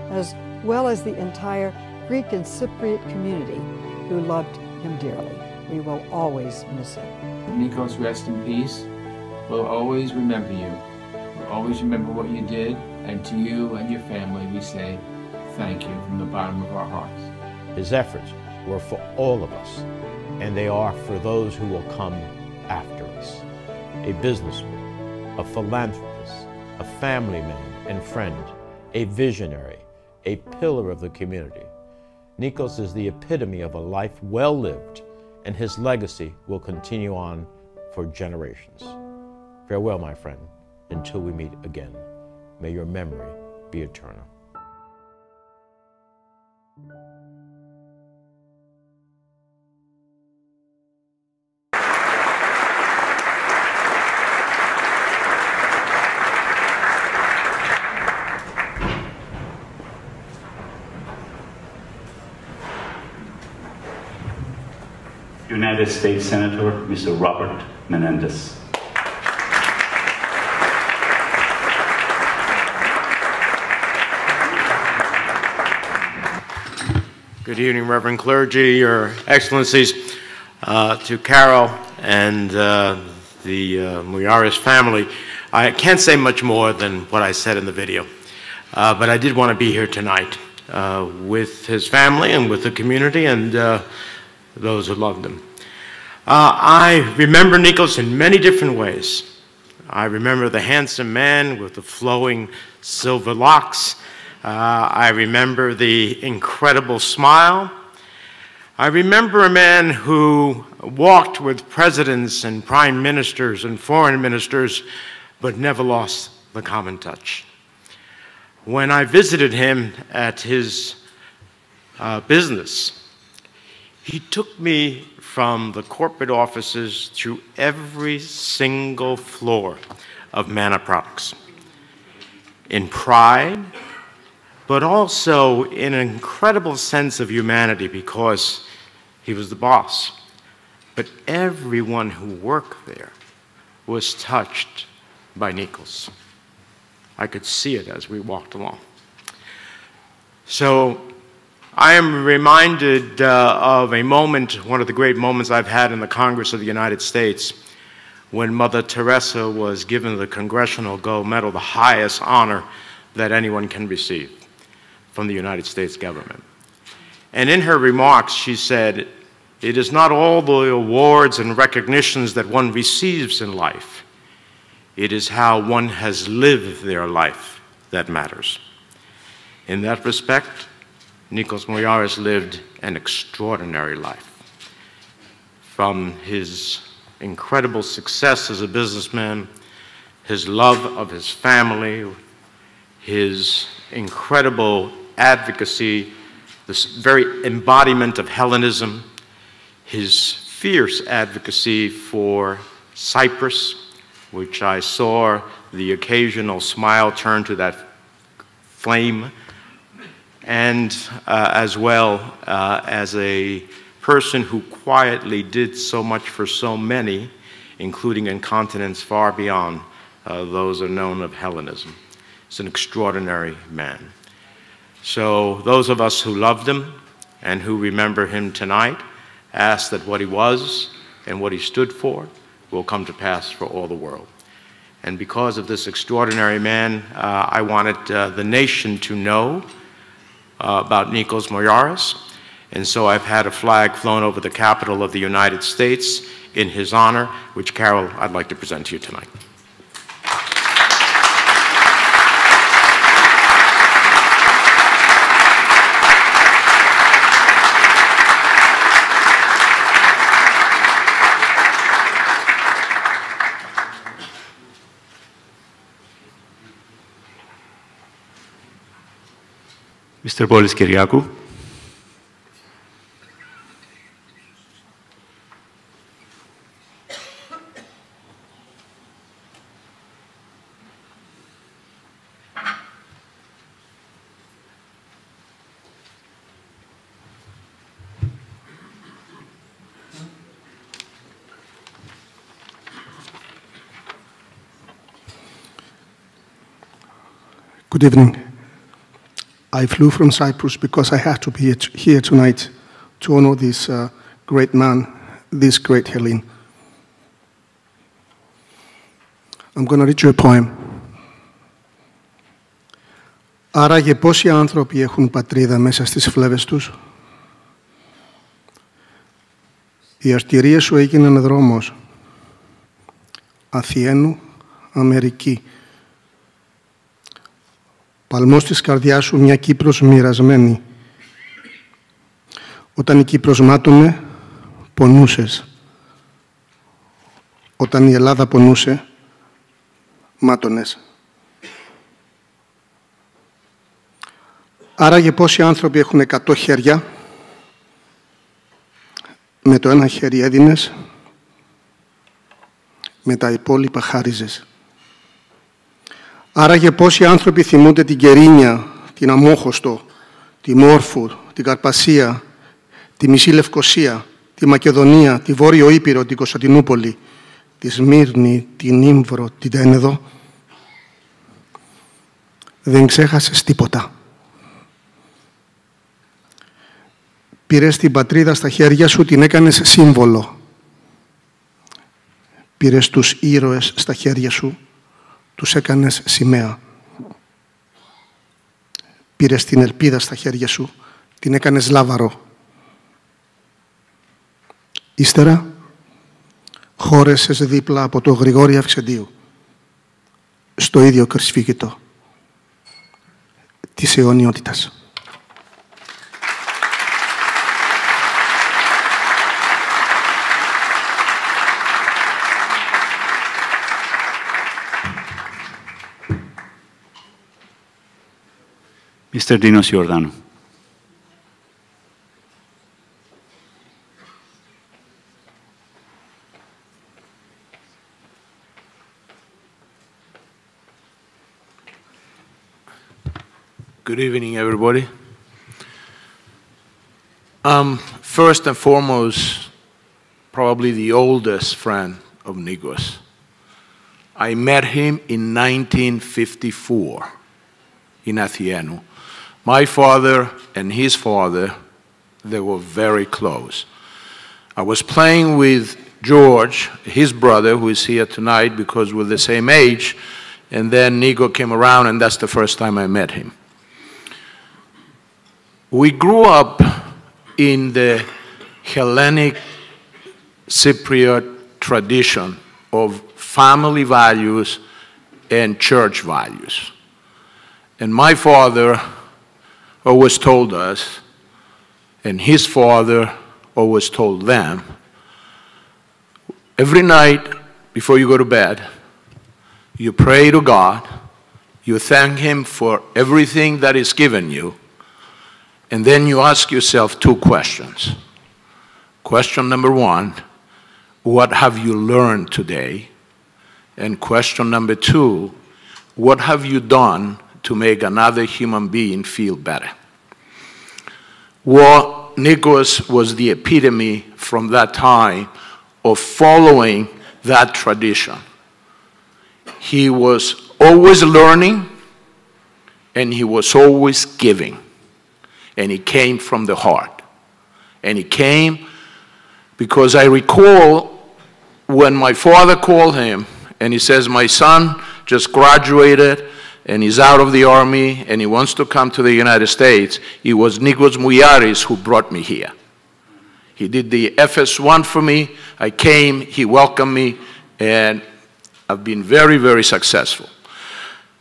as well as the entire Greek and Cypriot community who loved him dearly. We will always miss him. Nikos, rest in peace. We'll always remember you. We'll always remember what you did, and to you and your family we say thank you from the bottom of our hearts. His efforts were for all of us, and they are for those who will come after us. A businessman, a philanthropist, a family man and friend, a visionary, a pillar of the community. Nikos is the epitome of a life well lived, and his legacy will continue on for generations. Farewell, my friend, until we meet again. May your memory be eternal. United States Senator, Mr. Robert Menendez. Good evening, Reverend Clergy, Your Excellencies, to Carol and the Mougiaris family. I can't say much more than what I said in the video, but I did want to be here tonight with his family and with the community and those who loved him. I remember Nikos in many different ways. I remember the handsome man with the flowing silver locks. I remember the incredible smile. I remember a man who walked with presidents and prime ministers and foreign ministers, but never lost the common touch. When I visited him at his business. He took me from the corporate offices through every single floor of Manna Products in pride, but also in an incredible sense of humanity because he was the boss. But everyone who worked there was touched by Nikos. I could see it as we walked along. So I am reminded of a moment, one of the great moments I've had in the Congress of the United States, when Mother Teresa was given the Congressional Gold Medal, the highest honor that anyone can receive from the United States government. And in her remarks, she said, "It is not all the awards and recognitions that one receives in life. It is how one has lived their life that matters." In that respect, Nikos Mouyaris lived an extraordinary life. From his incredible success as a businessman, his love of his family, his incredible advocacy, this very embodiment of Hellenism, his fierce advocacy for Cyprus, which I saw the occasional smile turn to that flame, and as well as a person who quietly did so much for so many, including in continents far beyond those are known of Hellenism. He's an extraordinary man. So those of us who loved him and who remember him tonight ask that what he was and what he stood for will come to pass for all the world. And because of this extraordinary man, I wanted the nation to know about Nikos Mouyaris. And so I've had a flag flown over the Capitol of the United States in his honor, which, Carol, I'd like to present to you tonight. Mr. Πόλης Kyriakou. Good evening. I flew from Cyprus because I had to be here tonight to honor this great man, this great Hellene. I'm going to read you a poem. Άραγε πόσοι άνθρωποι έχουν πατρίδα μέσα στις φλέβες τους. Οι αρτηρίες σου έγιναν δρόμος. Αθιένου, Αμερική. Παλμός της καρδιάς σου μια Κύπρος μοιρασμένη. Όταν η Κύπρος μάτωνε, πονούσες. Όταν η Ελλάδα πονούσε, μάτωνες. Άραγε πόσοι άνθρωποι έχουν 100 χέρια, με το ένα χέρι έδινες, με τα υπόλοιπα χάριζες. Άραγε πόσοι άνθρωποι θυμούνται την Κερίνια, την Αμόχωστο, τη Μόρφου, την Καρπασία, τη Μισή Λευκοσία, τη Μακεδονία, τη Βόρειο Ήπειρο, την Κωνσταντινούπολη, τη Σμύρνη, την Ήμβρο, την Τένεδο. Δεν ξέχασες τίποτα. Πήρες την πατρίδα στα χέρια σου, την έκανες σύμβολο. Πήρες τους ήρωες στα χέρια σου, τους έκανες σημαία. Πήρες την ελπίδα στα χέρια σου, την έκανες λάβαρο. Ύστερα, χώρεσες δίπλα από το Γρηγόρη Αυξεντίου, στο ίδιο κρυσφύγητο της αιωνιότητας. Mr. Dinos Iordanou. Good evening, everybody. First and foremost, probably the oldest friend of Nikos. I met him in 1954 in Athieno. My father and his father, they were very close. I was playing with George, his brother, who is here tonight because we're the same age, and then Nico came around, and that's the first time I met him. We grew up in the Hellenic Cypriot tradition of family values and church values. And my father always told us, and his father always told them, every night before you go to bed, you pray to God, you thank Him for everything that is given you, and then you ask yourself two questions. Question number one, what have you learned today? And question number two, what have you done to make another human being feel better? Well, Nikos was the epitome from that time of following that tradition. He was always learning, and he was always giving. And he came from the heart. And he came because I recall when my father called him and he says, my son just graduated and he's out of the army and he wants to come to the United States. It was Nikos Mougiaris who brought me here. He did the FS1 for me. I came, he welcomed me, and I've been very, very successful.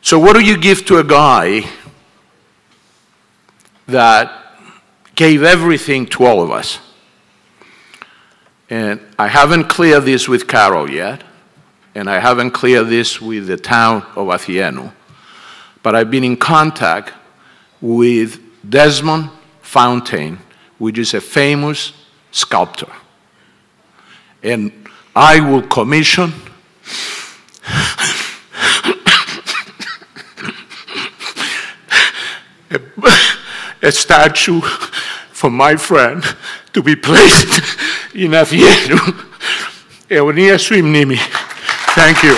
So what do you give to a guy that gave everything to all of us? And I haven't cleared this with Carol yet, and I haven't cleared this with the town of Athieno, but I've been in contact with Desmond Fountain, which is a famous sculptor. And I will commission a statue for my friend to be placed in Αφιέρωμα. Αιωνία σου η μνήμη. Thank you.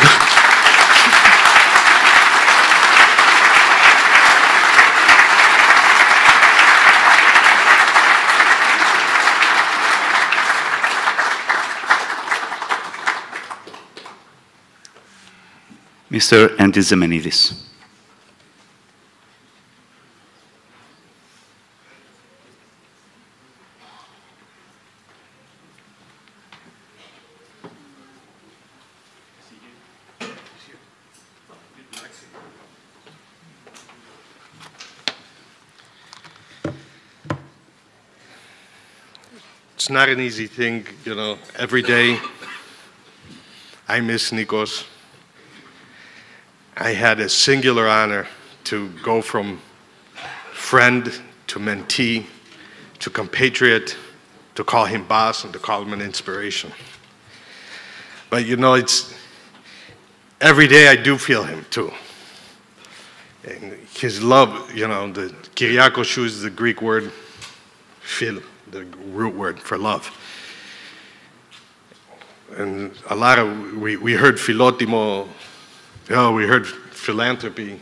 Mr. Antizemenidis. It's not an easy thing, you know. Every day, I miss Nikos. I had a singular honor to go from friend to mentee to compatriot, to call him boss and to call him an inspiration. But you know, it's every day I do feel him too. And his love, you know, the Kyriakos is the Greek word phil, the root word for love. And a lot of, we heard philotimo, oh, we heard philanthropy.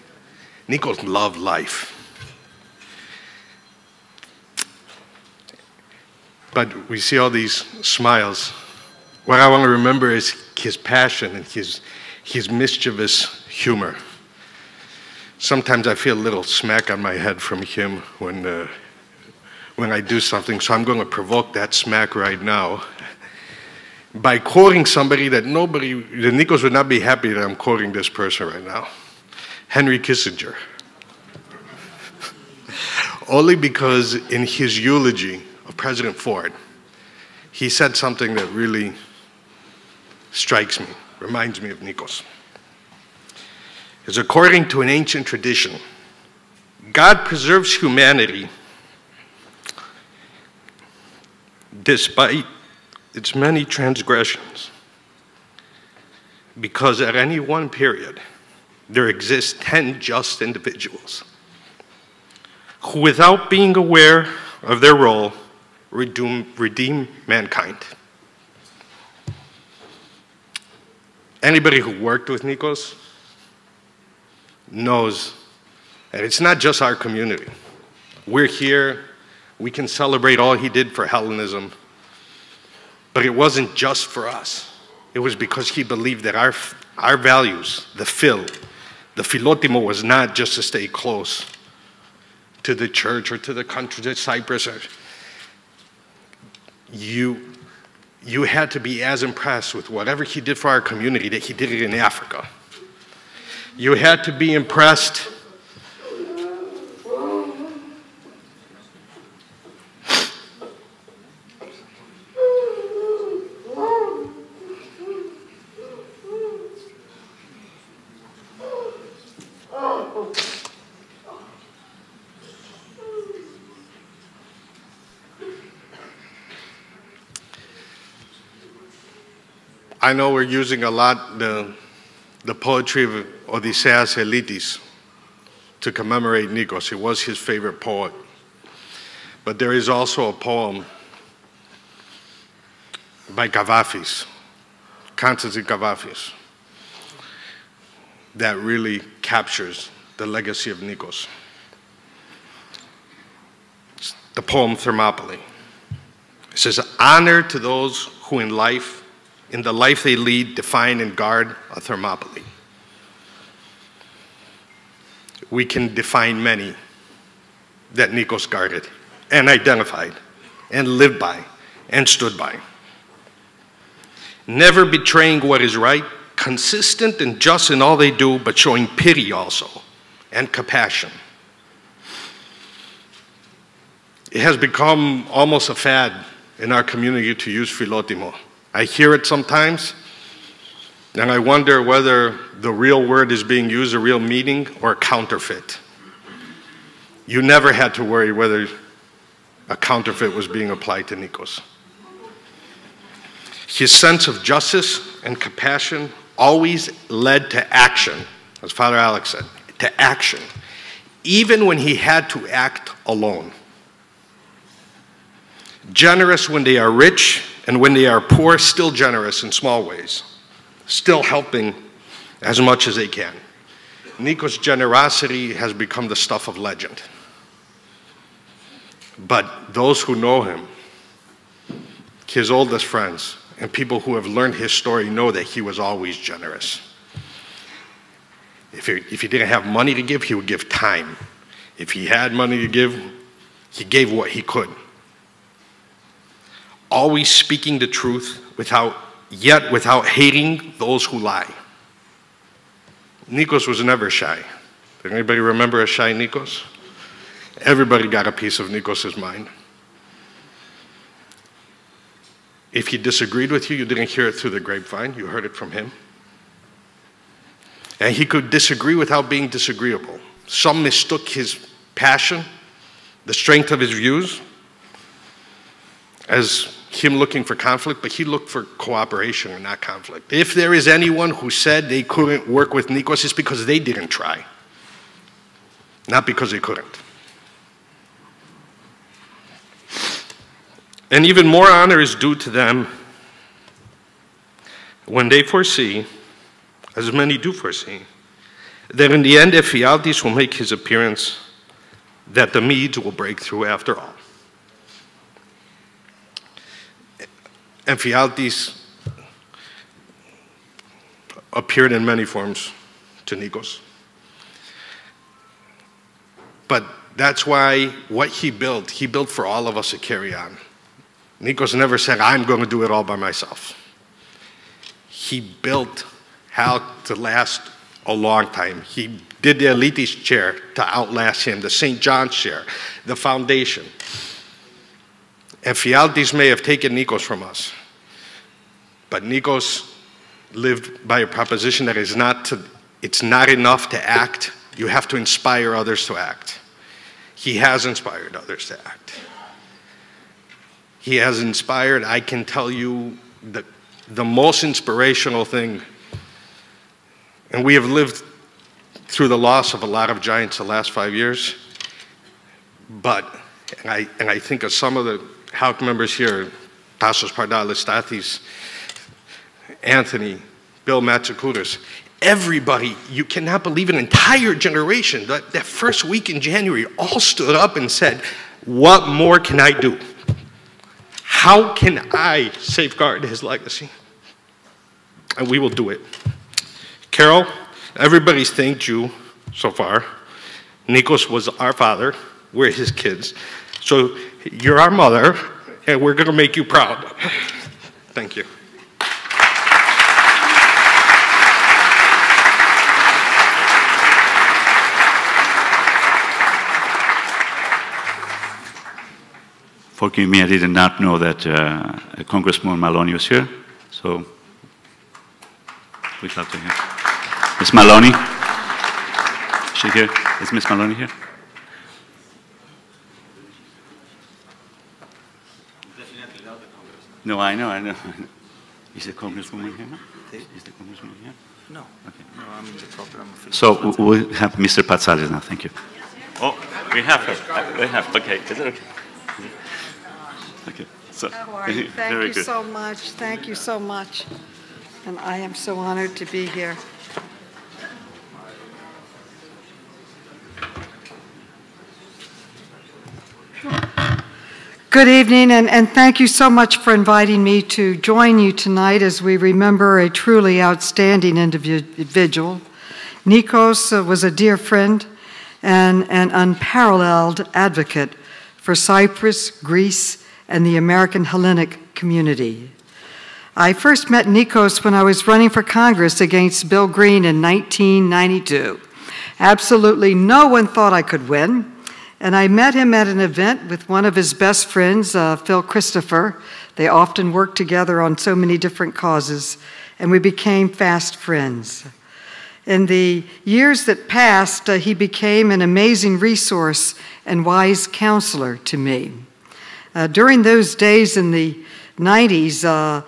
Nikos loved life. But we see all these smiles. What I want to remember is his passion and his mischievous humor. Sometimes I feel a little smack on my head from him when I do something, so I'm going to provoke that smack right now by quoting somebody that Nikos would not be happy that I'm quoting this person right now. Henry Kissinger. Only because in his eulogy of President Ford, he said something that really strikes me, reminds me of Nikos. It's according to an ancient tradition, God preserves humanity despite its many transgressions, because at any one period, there exist 10 just individuals who without being aware of their role, redeem mankind. Anybody who worked with Nikos knows that it's not just our community. We're here, we can celebrate all he did for Hellenism, but it wasn't just for us. It was because he believed that our values, the philotimo was not just to stay close to the church or to the country, to Cyprus. You had to be as impressed with whatever he did for our community that he did it in Africa. You had to be impressed I know we're using a lot the poetry of Odysseus Elitis to commemorate Nikos. It was his favorite poet. But there is also a poem by Kavafis, Constantine Kavafis, that really captures the legacy of Nikos. It's the poem Thermopylae. It says, honor to those who in the life they lead, define and guard a Thermopylae. We can define many that Nikos guarded and identified and lived by and stood by. Never betraying what is right, consistent and just in all they do, but showing pity also and compassion. It has become almost a fad in our community to use philotimo. I hear it sometimes, and I wonder whether the real word is being used, a real meaning, or a counterfeit. You never had to worry whether a counterfeit was being applied to Nikos. His sense of justice and compassion always led to action, as Father Alex said, to action, even when he had to act alone. Generous when they are rich, and when they are poor, still generous in small ways, still helping as much as they can. Nikos' generosity has become the stuff of legend. But those who know him, his oldest friends, and people who have learned his story know that he was always generous. If he didn't have money to give, he would give time. If he had money to give, he gave what he could. Always speaking the truth without hating those who lie. Nikos was never shy. Did anybody remember a shy Nikos? Everybody got a piece of Nikos' mind. If he disagreed with you, you didn't hear it through the grapevine, you heard it from him. And he could disagree without being disagreeable. Some mistook his passion, the strength of his views, as him looking for conflict, but he looked for cooperation and not conflict. If there is anyone who said they couldn't work with Nikos, it's because they didn't try, not because they couldn't. And even more honor is due to them when they foresee, as many do foresee, that in the end, Ephialtes will make his appearance, that the Medes will break through after all. Ephialtes appeared in many forms to Nikos. But that's why what he built for all of us to carry on. Nikos never said, I'm going to do it all by myself. He built how to last a long time. He did the Elites chair to outlast him, the St. John's chair, the foundation. Ephialtes may have taken Nikos from us, but Nikos lived by a proposition that it's not enough to act. You have to inspire others to act. He has inspired others to act. He has inspired, I can tell you, the most inspirational thing, and we have lived through the loss of a lot of giants the last 5 years, But, and I think of some of the House members here, Tasos Pardalis, Stathis, Anthony, Bill Matsakutis, everybody, you cannot believe an entire generation, that first week in January, all stood up and said, what more can I do? How can I safeguard his legacy? And we will do it. Carol, everybody's thanked you so far. Nikos was our father. We're his kids. So you're our mother, and we're going to make you proud. Thank you. Forgive me, I did not know that Congressman Maloney was here, so we'd love to hear. Ms. Maloney? Is she here? Is Ms. Maloney here? No, I know. Is the Congresswoman here? Is the Congresswoman here? No. Okay. No, I'm in the proper. So we have Mr. Patsalis now. Thank you. Oh, we have her. We have. Okay. Is it okay? Okay. So, how are you? Thank you so much. Thank you so much. And I am so honored to be here. Good evening, and thank you so much for inviting me to join you tonight as we remember a truly outstanding individual. Nikos was a dear friend and an unparalleled advocate for Cyprus, Greece, and the American Hellenic community. I first met Nikos when I was running for Congress against Bill Green in 1992. Absolutely no one thought I could win. And I met him at an event with one of his best friends, Phil Christopher. They often worked together on so many different causes, and we became fast friends. In the years that passed, he became an amazing resource and wise counselor to me. During those days in the 90s,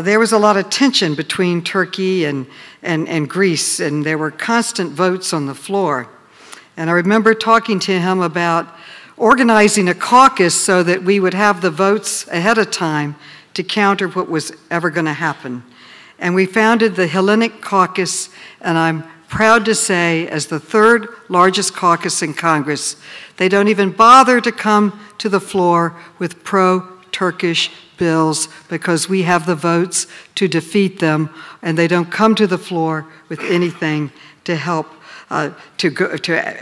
there was a lot of tension between Turkey and Greece, and there were constant votes on the floor. And I remember talking to him about organizing a caucus so that we would have the votes ahead of time to counter what was ever going to happen. And we founded the Hellenic Caucus, and I'm proud to say, as the third largest caucus in Congress, they don't even bother to come to the floor with pro-Turkish bills because we have the votes to defeat them, and they don't come to the floor with anything to help to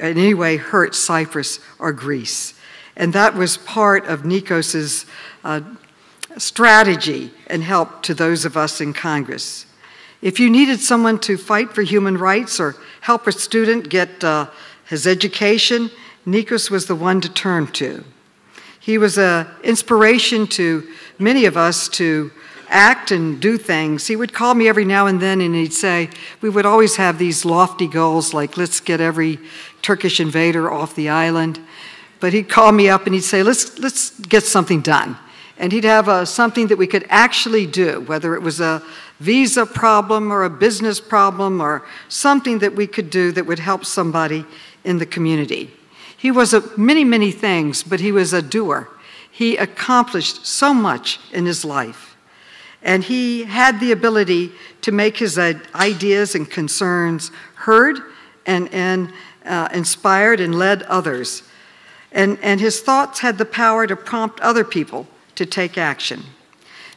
in any way hurt Cyprus or Greece. And that was part of Nikos's strategy and help to those of us in Congress. If you needed someone to fight for human rights or help a student get his education, Nikos was the one to turn to. He was an inspiration to many of us to act and do things. He would call me every now and then and he'd say, we would always have these lofty goals like let's get every Turkish invader off the island. But he'd call me up and he'd say, let's get something done. And he'd have something that we could actually do, whether it was a visa problem or a business problem or something that we could do that would help somebody in the community. He was many, many things, but he was a doer. He accomplished so much in his life. And he had the ability to make his ideas and concerns heard and inspired and led others. And his thoughts had the power to prompt other people to take action.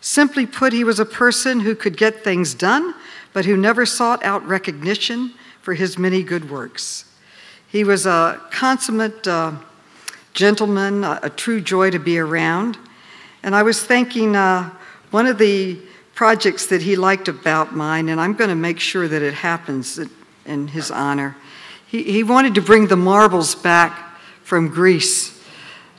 Simply put, he was a person who could get things done, but who never sought out recognition for his many good works. He was a consummate gentleman, a true joy to be around. And I was thinking, one of the projects that he liked about mine, and I'm going to make sure that it happens in his honor, he wanted to bring the marbles back from Greece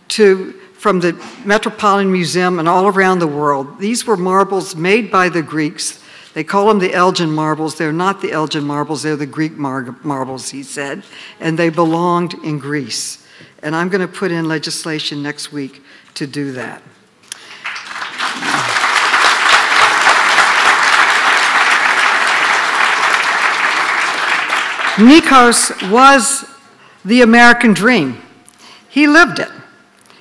from the Metropolitan Museum and all around the world. These were marbles made by the Greeks. They call them the Elgin marbles. They're not the Elgin marbles, they're the Greek marbles, he said, and they belonged in Greece. And I'm going to put in legislation next week to do that. Nikos was the American dream. He lived it.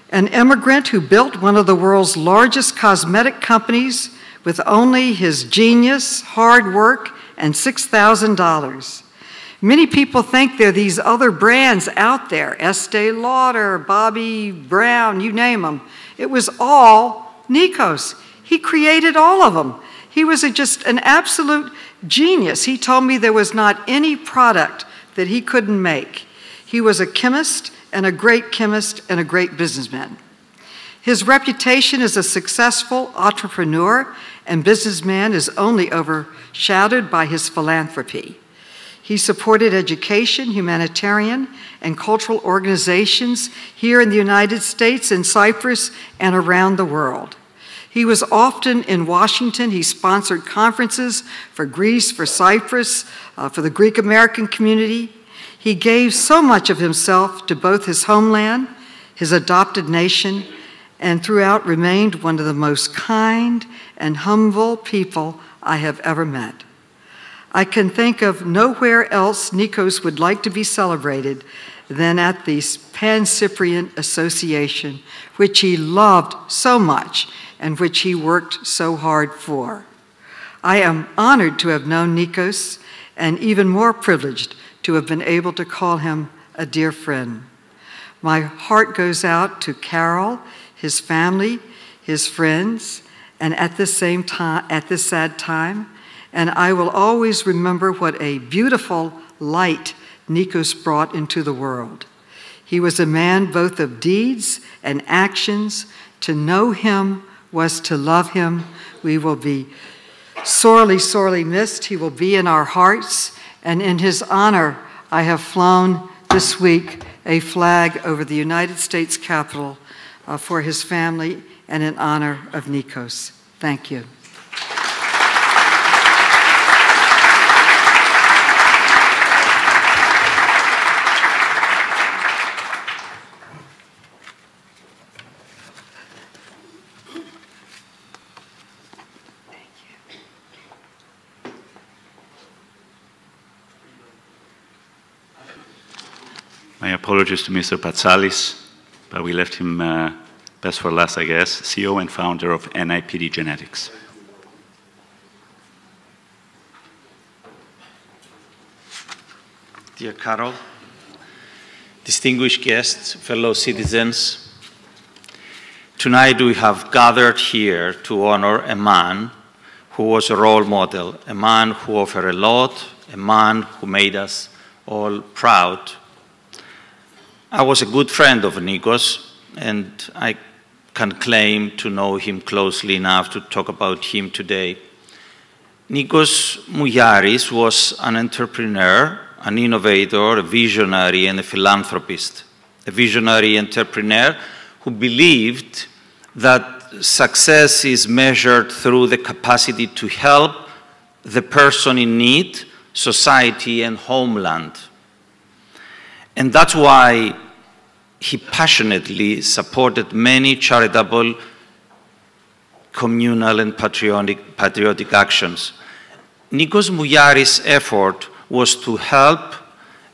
An immigrant who built one of the world's largest cosmetic companies with only his genius, hard work, and $6,000. Many people think there are these other brands out there, Estee Lauder, Bobbi Brown, you name them. It was all Nikos. He created all of them. He was just an absolute genius. He told me there was not any product that he couldn't make. He was a chemist and a great businessman. His reputation as a successful entrepreneur and businessman is only overshadowed by his philanthropy. He supported education, humanitarian, and cultural organizations here in the United States, in Cyprus, and around the world. He was often in Washington. He sponsored conferences for Greece, for Cyprus, for the Greek American community. He gave so much of himself to both his homeland, his adopted nation, and throughout remained one of the most kind and humble people I have ever met. I can think of nowhere else Nikos would like to be celebrated than at the Pan-Cyprian Association, which he loved so much and which he worked so hard for. I am honored to have known Nikos and even more privileged to have been able to call him a dear friend. My heart goes out to Carol, his family, his friends, and at this sad time, and I will always remember what a beautiful light Nikos brought into the world. He was a man both of deeds and actions. To know him was to love him. We will be sorely, sorely missed. He will be in our hearts, and in his honor, I have flown this week a flag over the United States Capitol for his family and in honor of Nikos. Thank you. My apologies to Mr. Patsalis, but we left him best for last, I guess, CEO and founder of NIPD Genetics. Dear Carol, distinguished guests, fellow citizens, tonight we have gathered here to honor a man who was a role model, a man who offered a lot, a man who made us all proud. I was a good friend of Nikos, and I can claim to know him closely enough to talk about him today. Nikos Mougiaris was an entrepreneur, an innovator, a visionary, and a philanthropist. A visionary entrepreneur who believed that success is measured through the capacity to help the person in need, society, and homeland. And that's why he passionately supported many charitable, communal, and patriotic actions. Nikos Mougiaris' effort was to help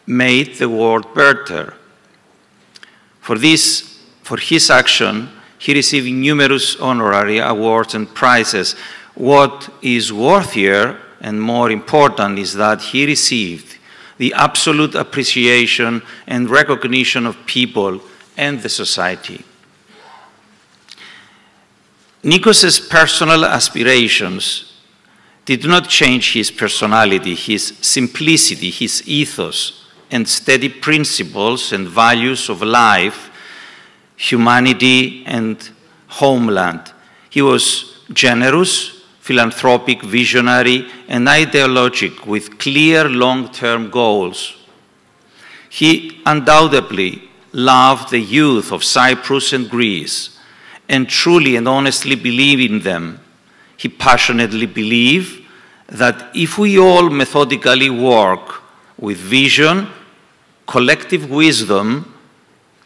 make the world better. For his action, he received numerous honorary awards and prizes. What is worthier and more important is that he received the absolute appreciation and recognition of people and the society. Nikos' personal aspirations did not change his personality, his simplicity, his ethos, and steady principles and values of life, humanity, and homeland. He was generous, philanthropic, visionary, and ideologic with clear long-term goals. He undoubtedly loved the youth of Cyprus and Greece and truly and honestly believed in them. He passionately believed that if we all methodically work with vision, collective wisdom,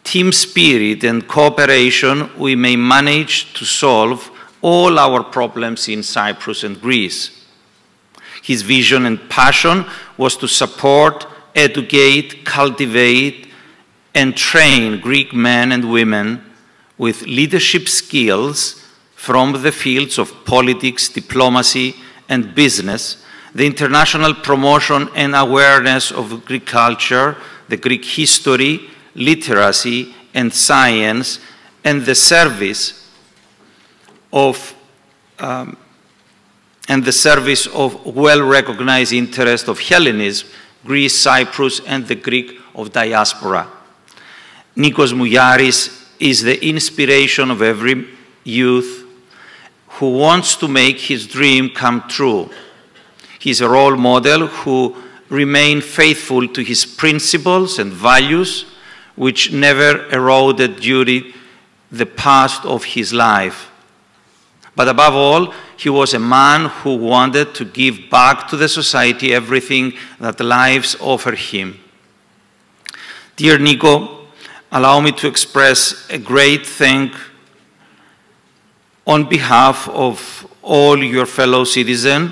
team spirit, and cooperation, we may manage to solve all our problems in Cyprus and Greece. His vision and passion was to support, educate, cultivate, and train Greek men and women with leadership skills from the fields of politics, diplomacy, and business, the international promotion and awareness of Greek culture, the Greek history, literacy, and science, and the service of well-recognized interest of Hellenism, Greece, Cyprus, and the Greek of diaspora. Nikos Mougiaris is the inspiration of every youth who wants to make his dream come true. He's a role model who remained faithful to his principles and values, which never eroded during the past of his life. But above all, he was a man who wanted to give back to the society everything that lives offered him. Dear Nico, allow me to express a great thank on behalf of all your fellow citizens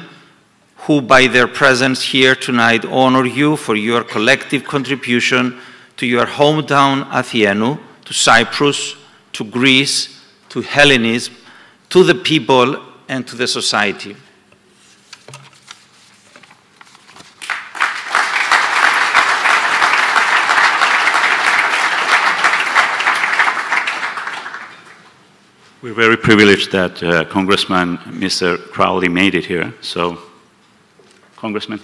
who by their presence here tonight honor you for your collective contribution to your hometown Athienu, to Cyprus, to Greece, to Hellenism, to the people and to the society. We're very privileged that Congressman Mr. Crowley made it here. So, Congressman.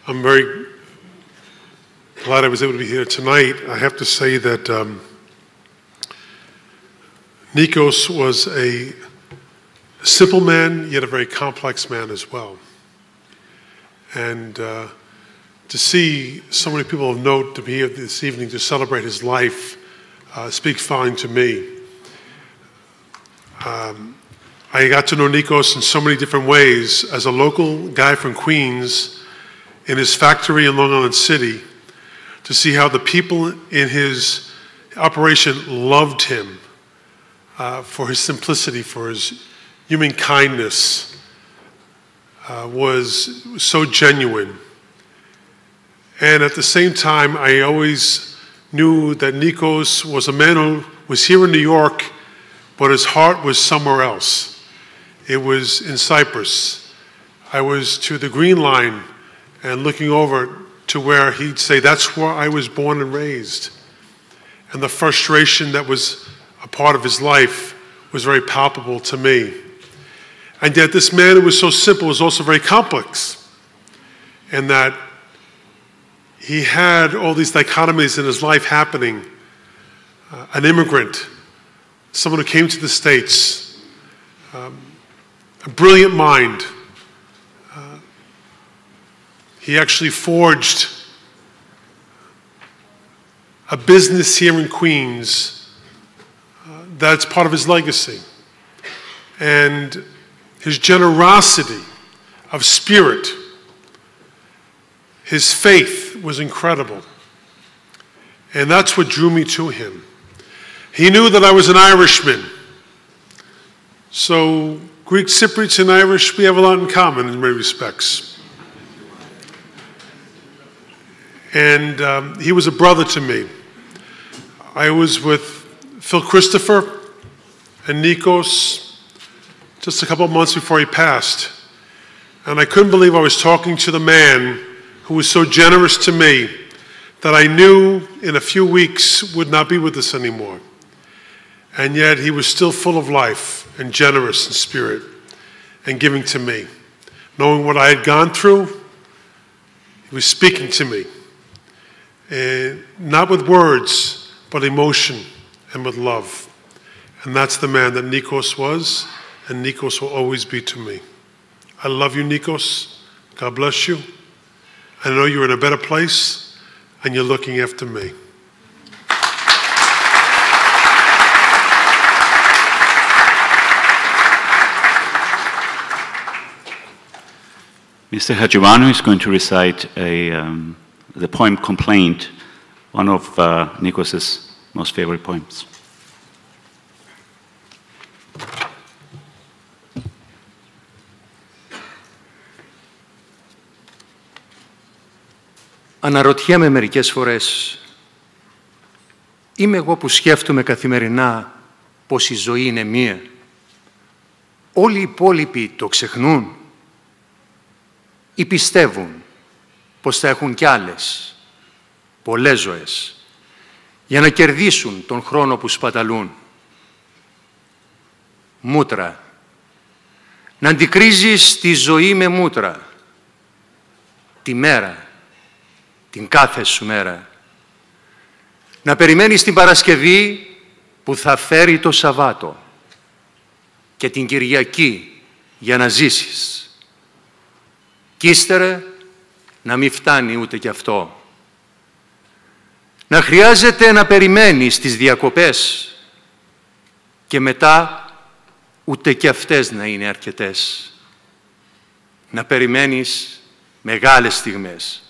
I'm very glad I was able to be here tonight. I have to say that Nikos was a simple man, yet a very complex man as well. And to see so many people of note to be here this evening to celebrate his life speaks volumes to me. I got to know Nikos in so many different ways. As a local guy from Queens, in his factory in Long Island City, to see how the people in his operation loved him for his simplicity, for his human kindness, was so genuine. And at the same time, I always knew that Nikos was a man who was here in New York, but his heart was somewhere else. It was in Cyprus. I was to the Green Line and looking over to where he'd say, that's where I was born and raised. And the frustration that was a part of his life was very palpable to me. And yet this man who was so simple was also very complex, in that he had all these dichotomies in his life happening. An immigrant, someone who came to the States, a brilliant mind. He actually forged a business here in Queens that's part of his legacy. And his generosity of spirit, his faith was incredible. And that's what drew me to him. He knew that I was an Irishman. So Greek Cypriots and Irish, we have a lot in common in many respects. And he was a brother to me. I was with Phil Christopher and Nikos just a couple of months before he passed. And I couldn't believe I was talking to the man who was so generous to me that I knew in a few weeks would not be with us anymore. And yet he was still full of life and generous in spirit and giving to me. Knowing what I had gone through, he was speaking to me. And not with words, but emotion and with love. And that's the man that Nikos was, and Nikos will always be to me. I love you, Nikos. God bless you. I know you're in a better place, and you're looking after me. Mr. Hadjimanu is going to recite the poem Complaint, one of Nikos's most favorite poems. Αναρωτιέμαι μερικές φορές, είμαι εγώ που σκέφτομαι καθημερινά πως η ζωή είναι μία. Όλοι οι υπόλοιποι το ξεχνούν ή πιστεύουν πως θα έχουν κι άλλες, πολλές ζωές, για να κερδίσουν τον χρόνο που σπαταλούν. Μούτρα. Να αντικρίζεις τη ζωή με μούτρα. Τη μέρα, την κάθε σου μέρα. Να περιμένεις την Παρασκευή που θα φέρει το Σαββάτο και την Κυριακή για να ζήσεις. Κι ύστερα να μην φτάνει ούτε κι αυτό. Να χρειάζεται να περιμένεις τις διακοπές και μετά ούτε κι αυτές να είναι αρκετές. Να περιμένεις μεγάλες στιγμές.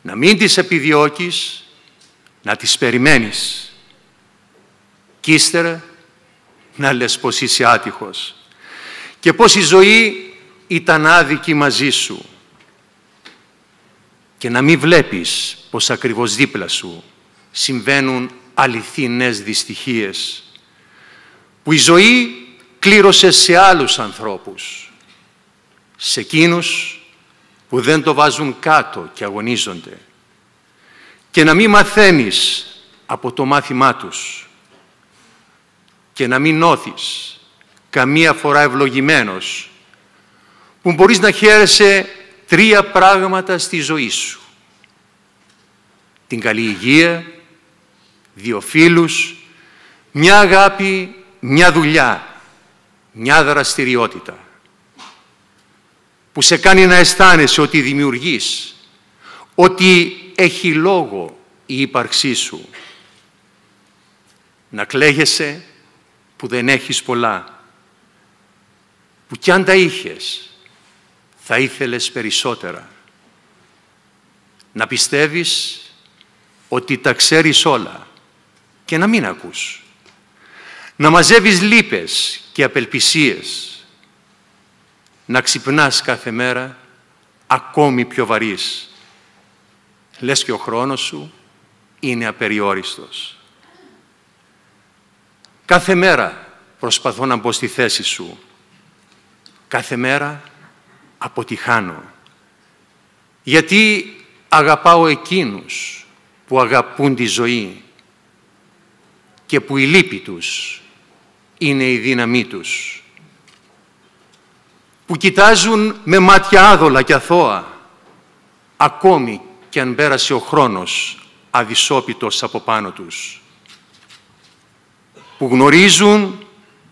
Να μην τις επιδιώκεις, να τις περιμένεις. Κι ύστερα να λες πως είσαι άτυχος και πως η ζωή ήταν άδικη μαζί σου. Και να μην βλέπεις πως ακριβώς δίπλα σου συμβαίνουν αληθινές δυστυχίες που η ζωή κλήρωσε σε άλλους ανθρώπους, σε εκείνους που δεν το βάζουν κάτω και αγωνίζονται, και να μην μαθαίνεις από το μάθημά τους και να μην νιώθεις καμία φορά ευλογημένος που μπορείς να χαίρεσαι 3 πράγματα στη ζωή σου: την καλή υγεία, 2 φίλους, μια αγάπη, μια δουλειά, μια δραστηριότητα που σε κάνει να αισθάνεσαι ότι δημιουργείς, ότι έχει λόγο η ύπαρξή σου. Να κλαίγεσαι που δεν έχεις πολλά, που κι αν τα είχες θα ήθελες περισσότερα. Να πιστεύεις ότι τα ξέρεις όλα και να μην ακούς. Να μαζεύεις λύπες και απελπισίες. Να ξυπνάς κάθε μέρα ακόμη πιο βαρύς. Λες και ο χρόνος σου είναι απεριόριστος. Κάθε μέρα προσπαθώ να μπω στη θέση σου. Κάθε μέρα αποτυχάνω. Γιατί αγαπάω εκείνους που αγαπούν τη ζωή και που η λύπη τους είναι η δύναμή τους. Που κοιτάζουν με μάτια άδολα και αθώα, ακόμη κι αν πέρασε ο χρόνος αδυσόπιτος από πάνω τους. Που γνωρίζουν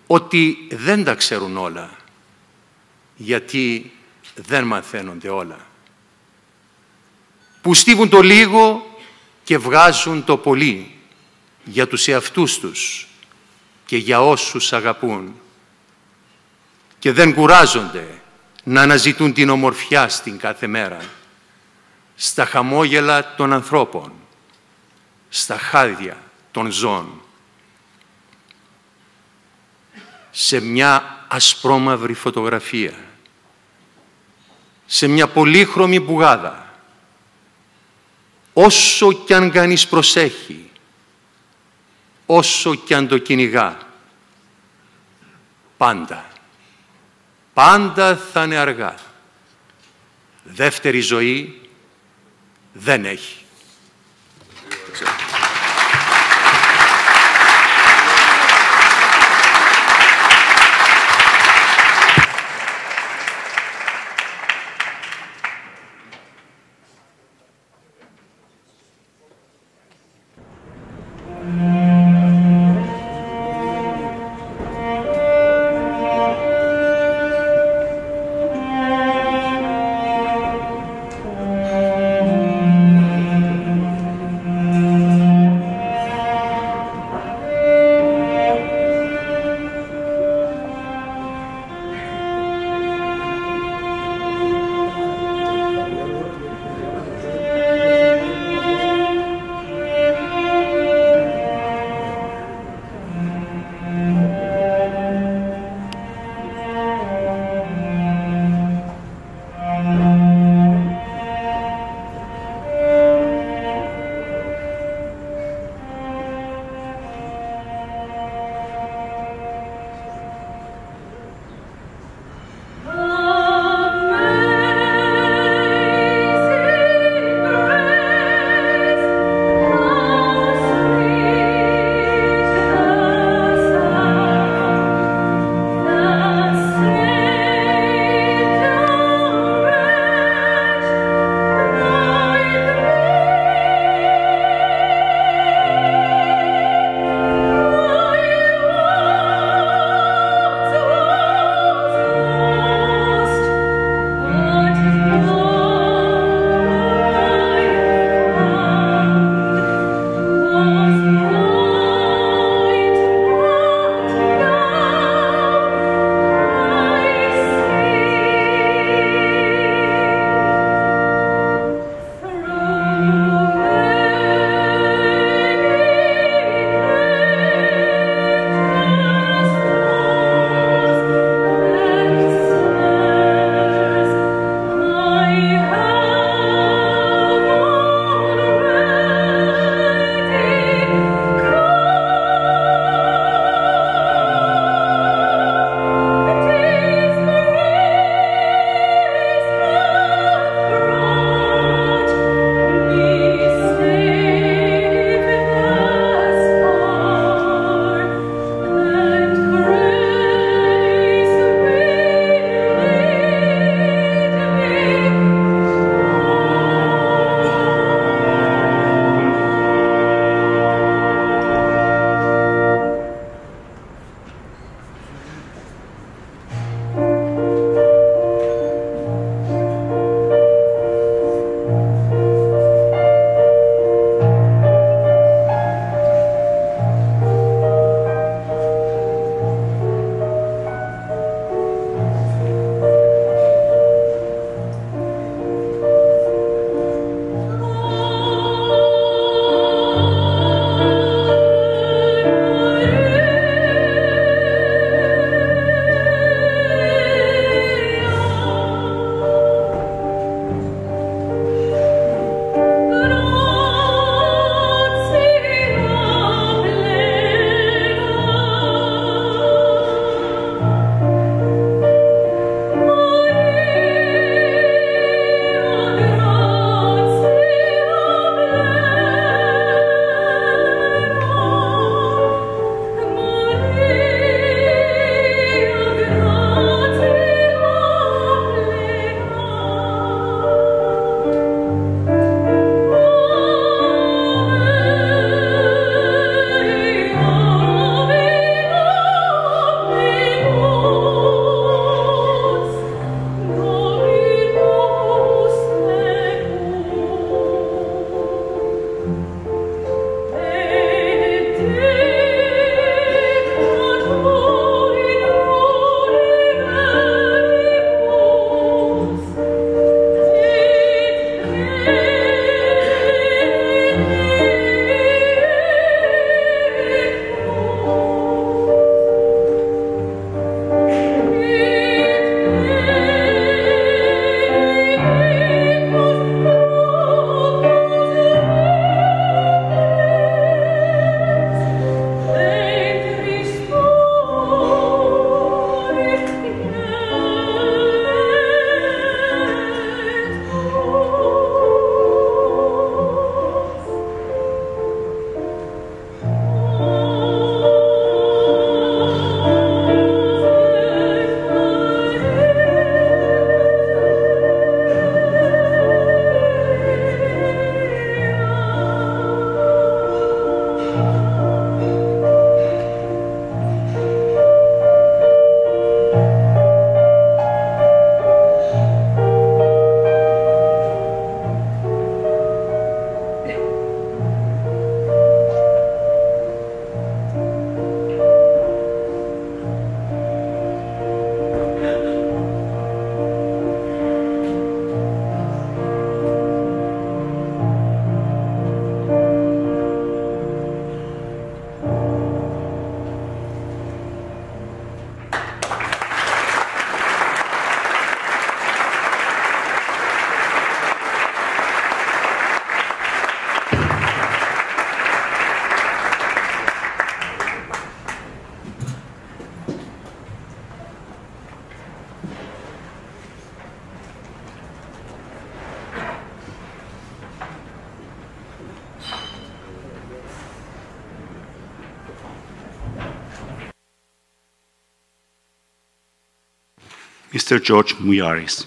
ότι δεν τα ξέρουν όλα, γιατί δεν μαθαίνονται όλα. Που στίβουν το λίγο και βγάζουν το πολύ για τους εαυτούς τους και για όσους αγαπούν. Και δεν κουράζονται να αναζητούν την ομορφιά στην κάθε μέρα, στα χαμόγελα των ανθρώπων, στα χάδια των ζώων. Σε μια ασπρόμαυρη φωτογραφία, σε μια πολύχρωμη μπουγάδα, όσο κι αν κανείς προσέχει, όσο κι αν το κυνηγά, πάντα θα είναι αργά. Δεύτερη ζωή δεν έχει. Mr. George Mouyaris.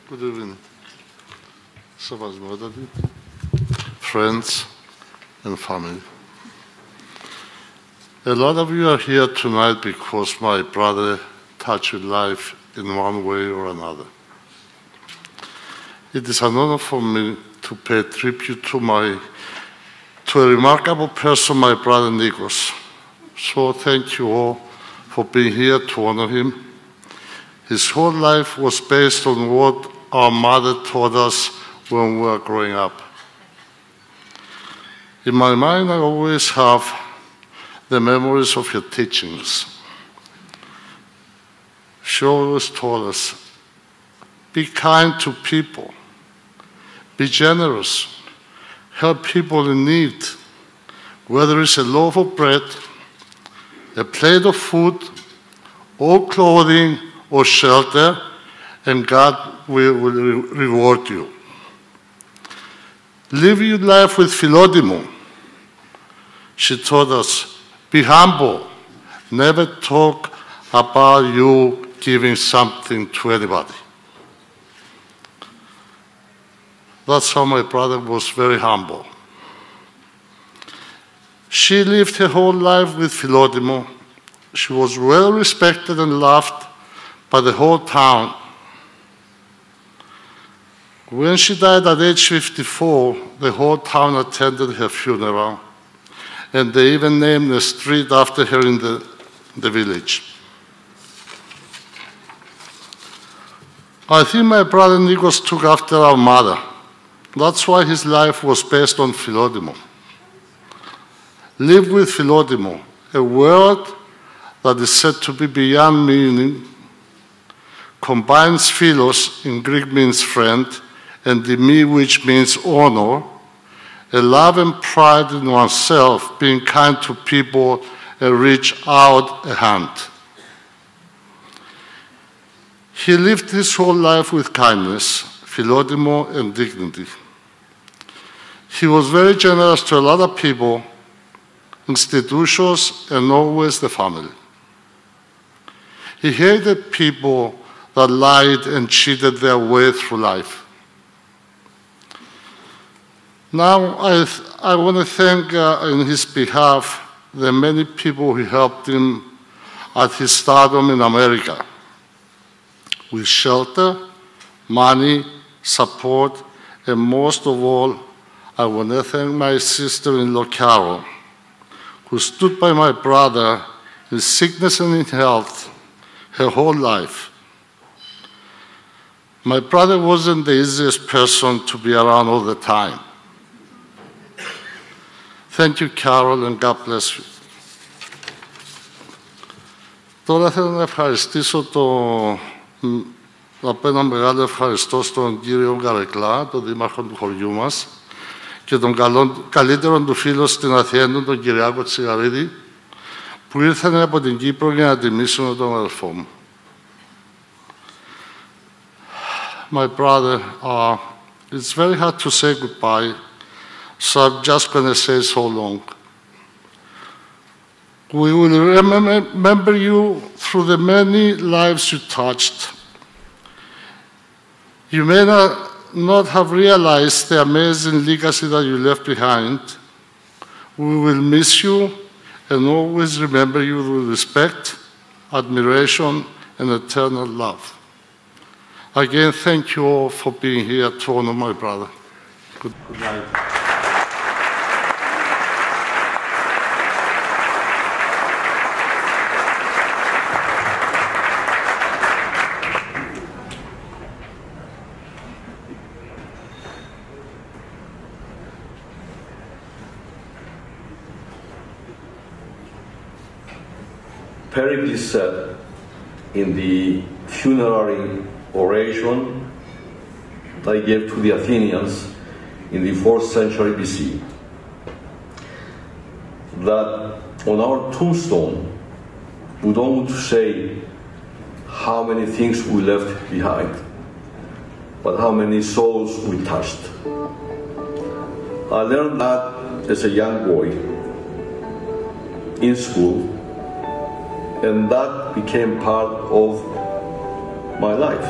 Good evening, friends and family. A lot of you are here tonight because my brother touched life in one way or another. It is an honor for me to pay tribute to a remarkable person, my brother Nikos. So thank you all for being here to honor him. His whole life was based on what our mother taught us when we were growing up. In my mind, I always have the memories of your teachings. She always told us, be kind to people, be generous, help people in need, whether it's a loaf of bread, a plate of food, or clothing, or shelter, and God will reward you. Live your life with Philodimo. She taught us, be humble, never talk about you giving something to anybody. That's how my brother was very humble. She lived her whole life with Philodimo. She was well respected and loved by the whole town. When she died at age 54, the whole town attended her funeral, and they even named a street after her in the village. I think my brother Nikos took after our mother. That's why his life was based on Philodimo. Live with Philodimo, a word that is said to be beyond meaning, combines philos, in Greek means friend, and dimi, which means honor, a love and pride in oneself, being kind to people and reach out a hand. He lived his whole life with kindness, Philodimo, and dignity. He was very generous to a lot of people, institutions, and always the family. He hated people that lied and cheated their way through life. Now, I want to thank in his behalf the many people who helped him at his stardom in America with shelter, money, support, and most of all, I want to thank my sister-in-law, Carol, who stood by my brother in sickness and in health her whole life. My brother wasn't the easiest person to be around all the time. Thank you, Carol, and God bless you. Τώρα θέλω να ευχαριστήσω να πω ένα μεγάλο ευχαριστώ στον κύριο Γκαρεκλά, τον δήμαρχο του χωριού μας, και τον καλύτερο του φίλο στην Αθήνα, τον Κυριάκο Τσιγαρίδη, που ήρθαν από την Κύπρο για να τιμήσουν τον αδελφό μου. My brother, it's very hard to say goodbye, so I'm just going to say so long. We will remember you through the many lives you touched. You may not have realized the amazing legacy that you left behind. We will miss you and always remember you with respect, admiration, and eternal love. Again, thank you all for being here to honor my brother. Good night. Pericles said in the funerary oration that he gave to the Athenians in the 4th century BC, that on our tombstone we don't want to say how many things we left behind, but how many souls we touched. I learned that as a young boy in school, and that became part of my life.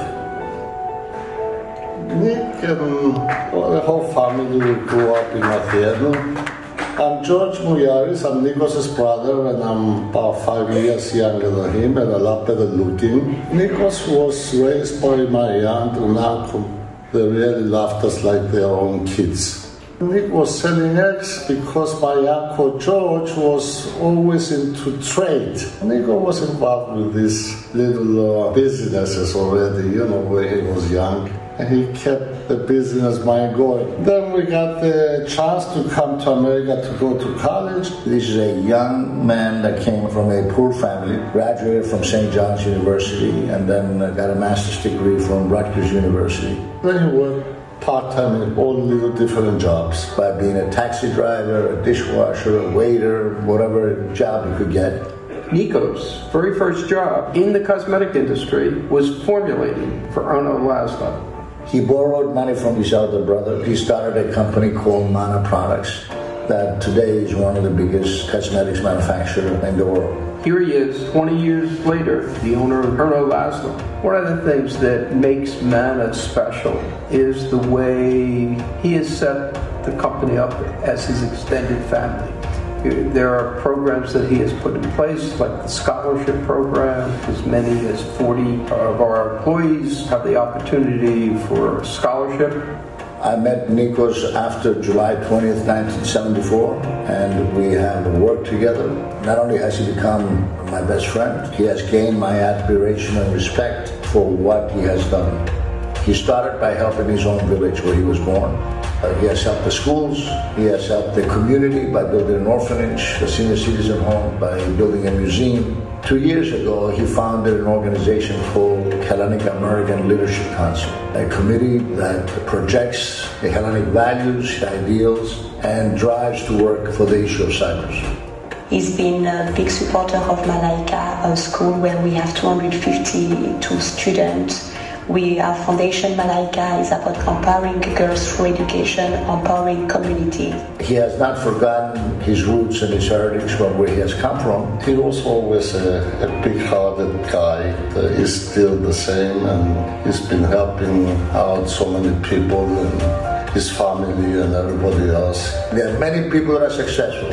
Nick and the whole family grew up in Afιέρωμα. I'm George Mouyaris, I'm Nikos' brother, and I'm about 5 years younger than him and a lot better looking. Nikos was raised by my aunt and uncle. They really loved us like their own kids. Nick was selling eggs because my uncle George was always into trade. Nico was involved with these little businesses already, you know, when he was young. And he kept the business mind going. Then we got the chance to come to America to go to college. This is a young man that came from a poor family, graduated from St. John's University, and then got a master's degree from Rutgers University. Then he worked part-time in all little different jobs. By being a taxi driver, a dishwasher, a waiter, whatever job he could get. Nikos' very first job in the cosmetic industry was formulating for Ono Laszlo. He borrowed money from his elder brother. He started a company called Mana Products that today is one of the biggest cosmetics manufacturers in the world. Here he is, 20 years later, the owner of Ono Laszlo. One of the things that makes Mana special is the way he has set the company up as his extended family. There are programs that he has put in place, like the scholarship program. As many as 40 of our employees have the opportunity for a scholarship. I met Nikos after July 20th, 1974, and we have worked together. Not only has he become my best friend, he has gained my admiration and respect for what he has done. He started by helping his own village where he was born. He has helped the schools, he has helped the community by building an orphanage, a senior citizen home, by building a museum. 2 years ago, he founded an organization called Hellenic American Leadership Council, a committee that projects the Hellenic values, ideals, and drives to work for the issue of Cyprus. He's been a big supporter of Malaika, a school where we have 252 students. Our foundation, Malaika, is about empowering girls through education, empowering community. He has not forgotten his roots and his heritage from where he has come from. He was always a big-hearted guy. He's still the same, and he's been helping out so many people and his family and everybody else. There are many people that are successful,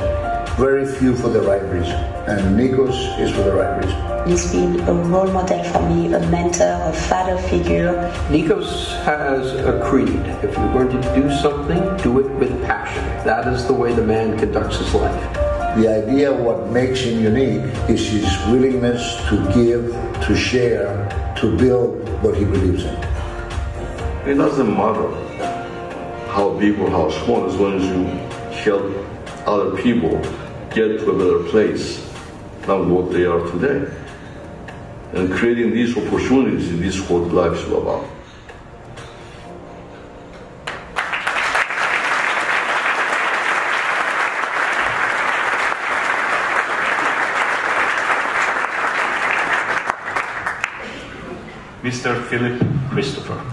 very few for the right reason, and Nikos is for the right reason. He's been a role model for me, a mentor, a father figure. Nikos has a creed. If you're going to do something, do it with passion. That is the way the man conducts his life. The idea of what makes him unique is his willingness to give, to share, to build what he believes in. It doesn't matter how big or how small, as long as you help other people get to a better place than what they are today. And creating these opportunities in this whole life is all about. Mr. Philip Christopher.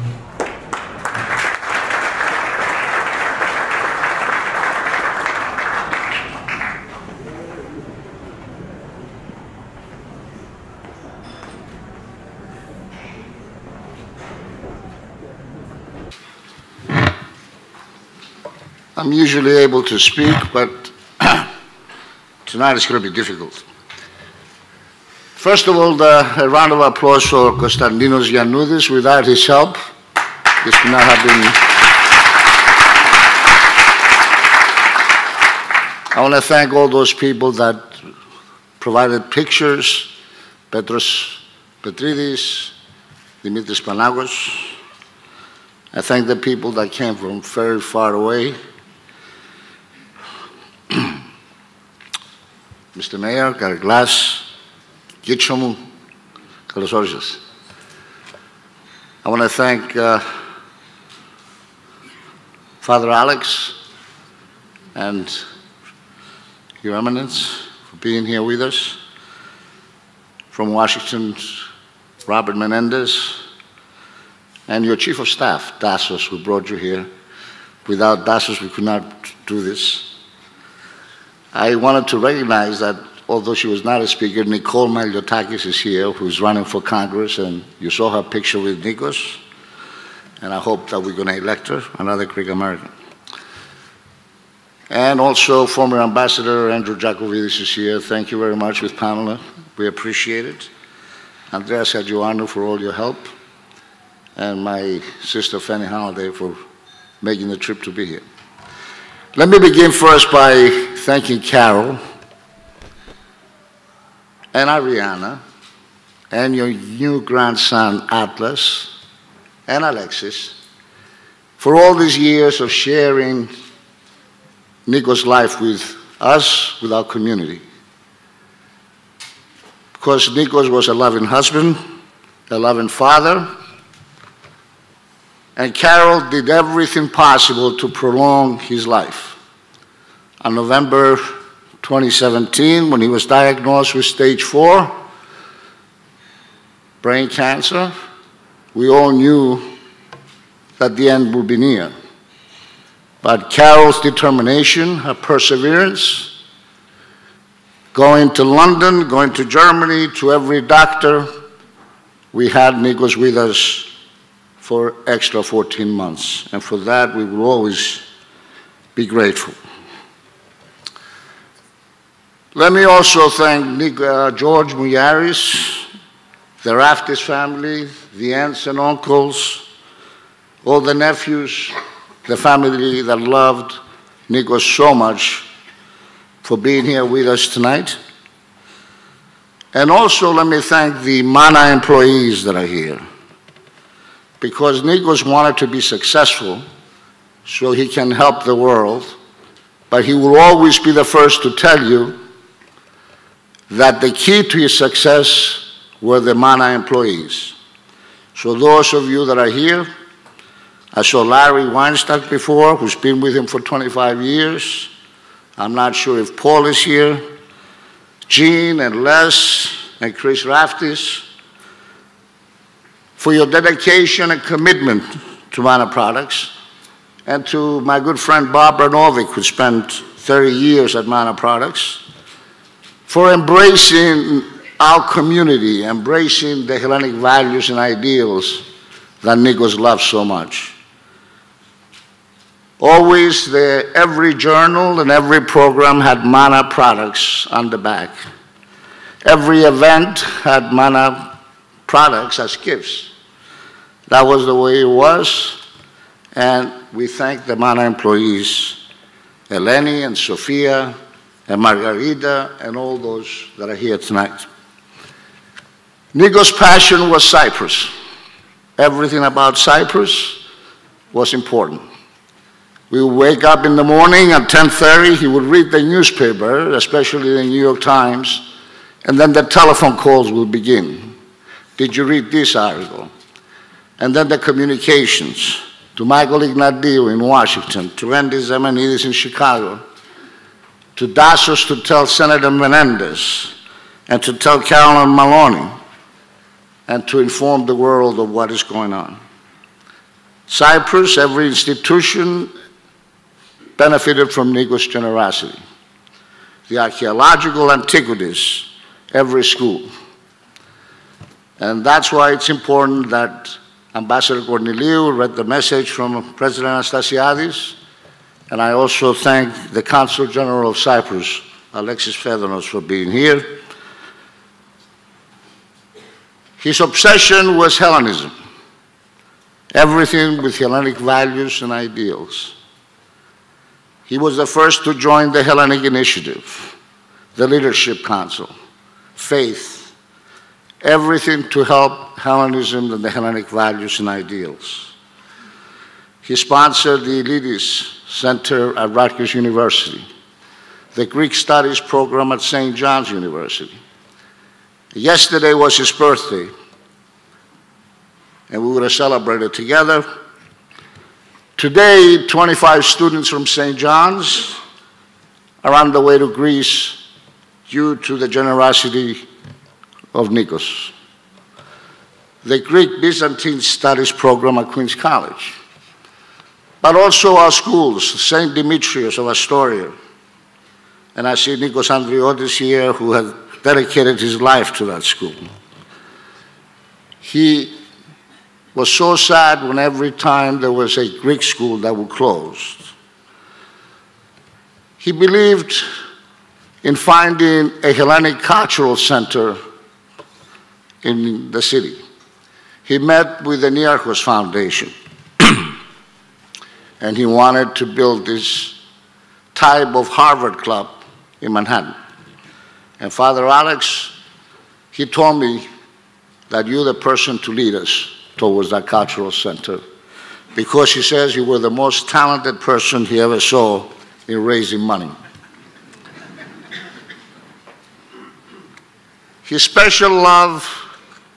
I'm usually able to speak, but tonight it's going to be difficult. First of all, a round of applause for Konstantinos Giannoudis. Without his help, this would not have been... I want to thank all those people that provided pictures, Petros Petridis, Dimitris Panagos. I thank the people that came from very far away. Mr. Mayor, Karaglas, Gitchomu, καλώς όρισες. I want to thank Father Alex and Your Eminence for being here with us. From Washington, Robert Menendez, and your Chief of Staff, Tassos, who brought you here. Without Tassos, we could not do this. I wanted to recognize that although she was not a speaker, Nicole Maliotakis is here, who's running for Congress, and you saw her picture with Nikos, and I hope that we're going to elect her, another Greek American. And also former Ambassador Andrew Jacovidis is here. Thank you very much with Pamela. We appreciate it. Andrea Sergioanu for all your help, and my sister Fanny Halliday for making the trip to be here. Let me begin first by thanking Carol and Ariana and your new grandson Atlas and Alexis for all these years of sharing Nikos' life with us, with our community. Because Nikos was a loving husband, a loving father, and Carol did everything possible to prolong his life. On November 2017, when he was diagnosed with stage 4 brain cancer, we all knew that the end would be near. But Carol's determination, her perseverance, going to London, going to Germany, to every doctor, we had Nikos with us for extra 14 months. And for that, we will always be grateful. Let me also thank George Mouyaris, the Raftis family, the aunts and uncles, all the nephews, the family that loved Nikos so much for being here with us tonight. And also let me thank the MANA employees that are here, because Nikos wanted to be successful so he can help the world, but he will always be the first to tell you that the key to his success were the MANA employees. So those of you that are here, I saw Larry Weinstock before, who's been with him for 25 years. I'm not sure if Paul is here. Jean and Les and Chris Raftis, for your dedication and commitment to MANA products, and to my good friend Bob Branovic, who spent 30 years at MANA products, for embracing our community, embracing the Hellenic values and ideals that Nikos loves so much. Always, every journal and every program had MANA products on the back. Every event had MANA products as gifts. That was the way it was, and we thank the MANA employees, Eleni and Sophia and Margarita and all those that are here tonight. Nikos' passion was Cyprus. Everything about Cyprus was important. We would wake up in the morning at 10:30, he would read the newspaper, especially the New York Times, and then the telephone calls would begin. Did you read this article? And then the communications to Michael Ignatiou in Washington, to Randy Zemanidis in Chicago, to Dassos to tell Senator Menendez, and to tell Carolyn Maloney, and to inform the world of what is going on. Cyprus, every institution benefited from Nikos' generosity. The archaeological antiquities, every school. And that's why it's important that Ambassador Corneliou read the message from President Anastasiadis, and I also thank the Consul General of Cyprus, Alexis Fedonos, for being here. His obsession was Hellenism, everything with Hellenic values and ideals. He was the first to join the Hellenic Initiative, the Leadership Council, faith, everything to help Hellenism and the Hellenic values and ideals. He sponsored the Elidis Center at Rutgers University, the Greek Studies program at St. John's University. Yesterday was his birthday, and we would have celebrated together. Today, 25 students from St. John's are on the way to Greece due to the generosity of Nikos. The Greek Byzantine Studies program at Queen's College, but also our schools, St. Demetrius of Astoria, And I see Nikos Andriotis here, who has dedicated his life to that school. He was so sad when every time there was a Greek school that would close. He believed in finding a Hellenic cultural center in the city. He met with the Niarchos Foundation, and he wanted to build this type of Harvard Club in Manhattan. And Father Alex, he told me that you're the person to lead us towards that cultural center, because he says you were the most talented person he ever saw in raising money. His special love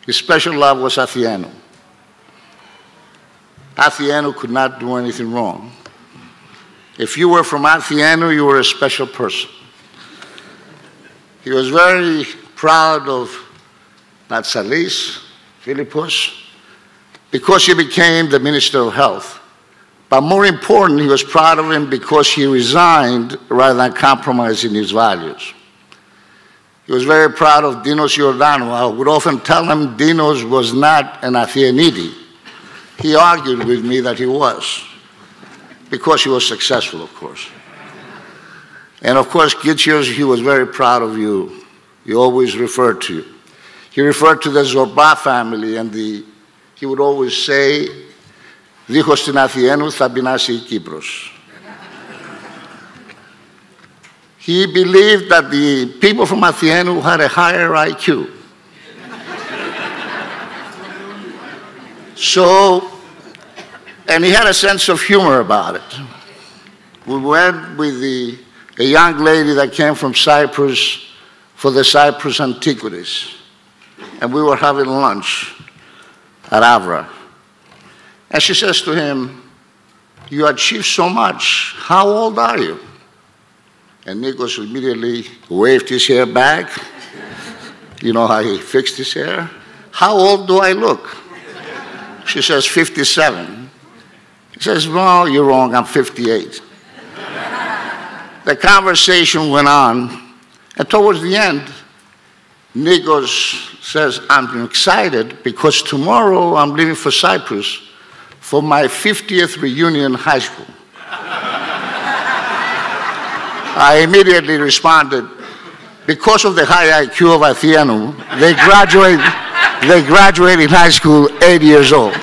was Athieno. Athieno could not do anything wrong. If you were from Athieno, you were a special person. He was very proud of Natsalis, Philippos, because he became the Minister of Health. But more important, he was proud of him because he resigned rather than compromising his values. He was very proud of Dinos Giordano. I would often tell him Dinos was not an Athienidi. He argued with me that he was, because he was successful, of course. And of course, Gytsios, he was very proud of you. He always referred to you. He referred to the Zorba family, and he would always say, Δίχως την Αθιένου θα πεινάσει η Κύπρος. He believed that the people from Athienu had a higher IQ. So, and he had a sense of humor about it. We went with a young lady that came from Cyprus for the Cyprus Antiquities. And we were having lunch at Avra. And she says to him, you achieved so much. How old are you? And Nikos immediately waved his hair back. You know how he fixed his hair? How old do I look? She says, 57. He says, well, you're wrong, I'm 58. The conversation went on, and towards the end, Nikos says, I'm excited because tomorrow I'm leaving for Cyprus for my 50th reunion in high school. I immediately responded, because of the high IQ of Athienu, they graduated high school 8 years old.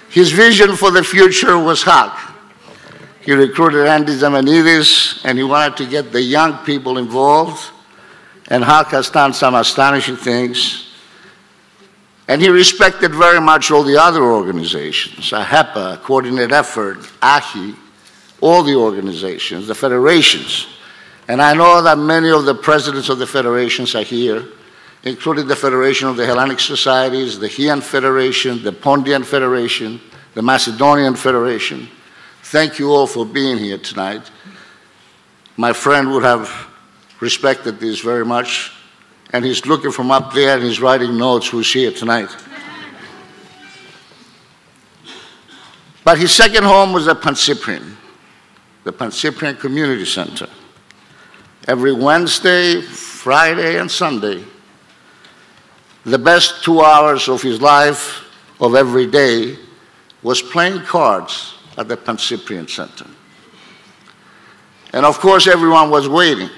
His vision for the future was hot. He recruited Andy Zamanidis, and he wanted to get the young people involved. And Hak has done some astonishing things. And he respected very much all the other organizations, AHEPA, Coordinated Effort, AHI, all the organizations, the federations. And I know that many of the presidents of the federations are here, including the Federation of the Hellenic Societies, the Chian Federation, the Pontian Federation, the Macedonian Federation. Thank you all for being here tonight. My friend would have respected this very much, and he's looking from up there and he's writing notes who's here tonight. But his second home was the Pancyprian Community Center. Every Wednesday, Friday, and Sunday, the best 2 hours of his life, of every day, was playing cards at the Pancyprian Center. And of course, everyone was waiting.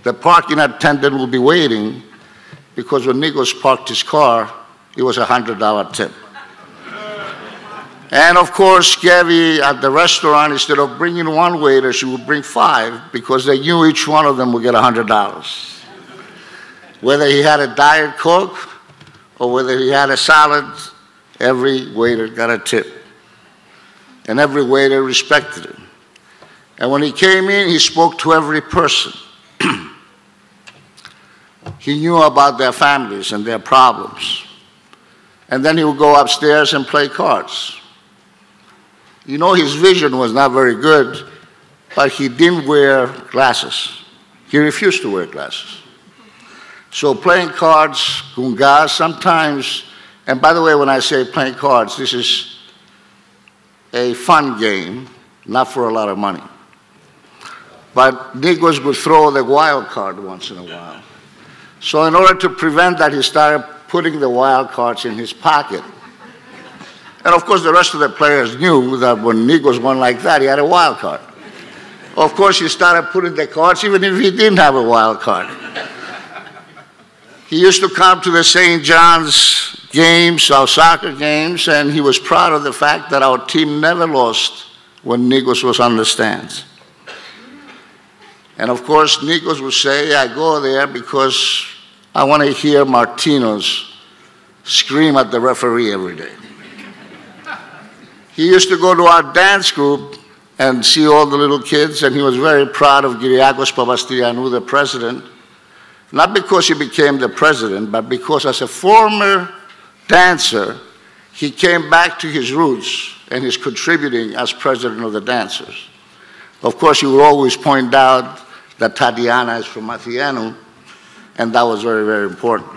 The parking attendant will be waiting because when Nikos parked his car, it was a $100 tip. And of course, Kevi at the restaurant, instead of bringing one waiter, she would bring 5 because they knew each one of them would get $100. Whether he had a Diet Coke or whether he had a salad, every waiter got a tip. And every waiter respected him. And when he came in, he spoke to every person. He knew about their families and their problems. And then he would go upstairs and play cards. You know, his vision was not very good, but he didn't wear glasses. He refused to wear glasses. So playing cards, gunga, sometimes, and by the way, when I say playing cards, this is a fun game, not for a lot of money. But Nikos would throw the wild card once in a while. So in order to prevent that, he started putting the wild cards in his pocket. And of course, the rest of the players knew that when Nikos won like that, he had a wild card. Of course, he started putting the cards even if he didn't have a wild card. He used to come to the St. John's games, our soccer games, and he was proud of the fact that our team never lost when Nikos was on the stands. And of course, Nikos would say, I go there because I want to hear Martinos scream at the referee every day. He used to go to our dance group and see all the little kids, and he was very proud of Kyriakos Papastyrianou, the president, not because he became the president, but because as a former dancer, he came back to his roots and is contributing as president of the dancers. Of course, he would always point out that Tatiana is from Athianou, and that was very, very important.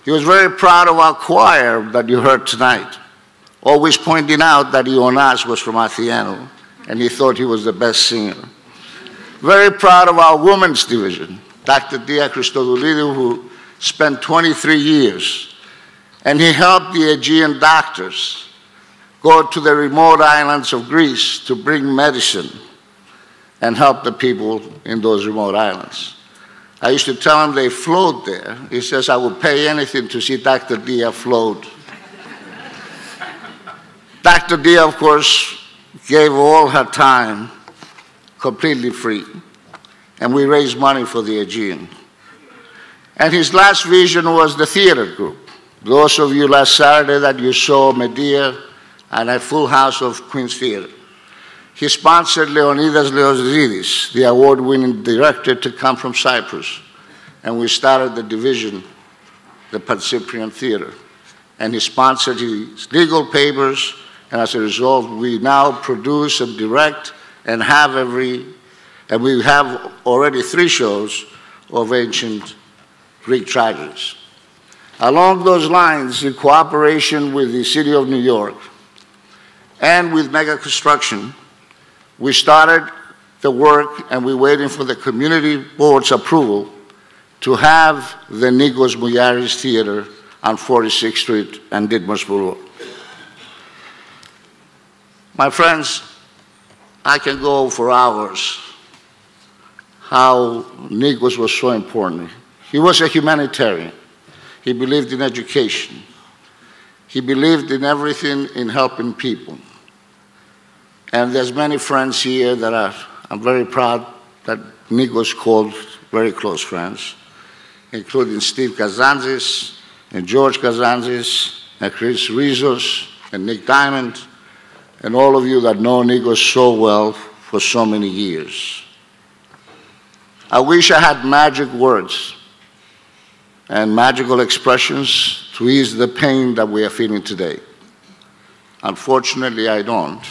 He was very proud of our choir that you heard tonight, always pointing out that Ionas was from Athianou, and he thought he was the best singer. Very proud of our women's division, Dr. Dia Christodoulidou, who spent 23 years, and he helped the Aegean doctors go to the remote islands of Greece to bring medicine and help the people in those remote islands. I used to tell him they float there. He says, I would pay anything to see Dr. Dia float. Dr. Dia, of course, gave all her time completely free. And we raised money for the Aegean. And his last vision was the theater group. Those of you last Saturday that you saw Medea and a full house of Queen's Theater. He sponsored Leonidas Leozidis, the award-winning director, to come from Cyprus. And we started the division, the Pan-Cyprian Theater. And he sponsored his legal papers, and as a result, we now produce and direct and and we have already 3 shows of ancient Greek tragedies. Along those lines, in cooperation with the City of New York and with Mega Construction, we started the work and we're waiting for the community board's approval to have the Nikos Mougiaris Theater on 46th Street and Ditmars Boulevard. My friends, I can go for hours how Nikos was so important. He was a humanitarian. He believed in education. He believed in everything in helping people. And there's many friends here that I'm very proud that Nikos called very close friends, including Steve Kazantzis and George Kazantzis and Chris Rizos and Nick Diamond and all of you that know Nikos so well for so many years. I wish I had magic words and magical expressions to ease the pain that we are feeling today. Unfortunately, I don't.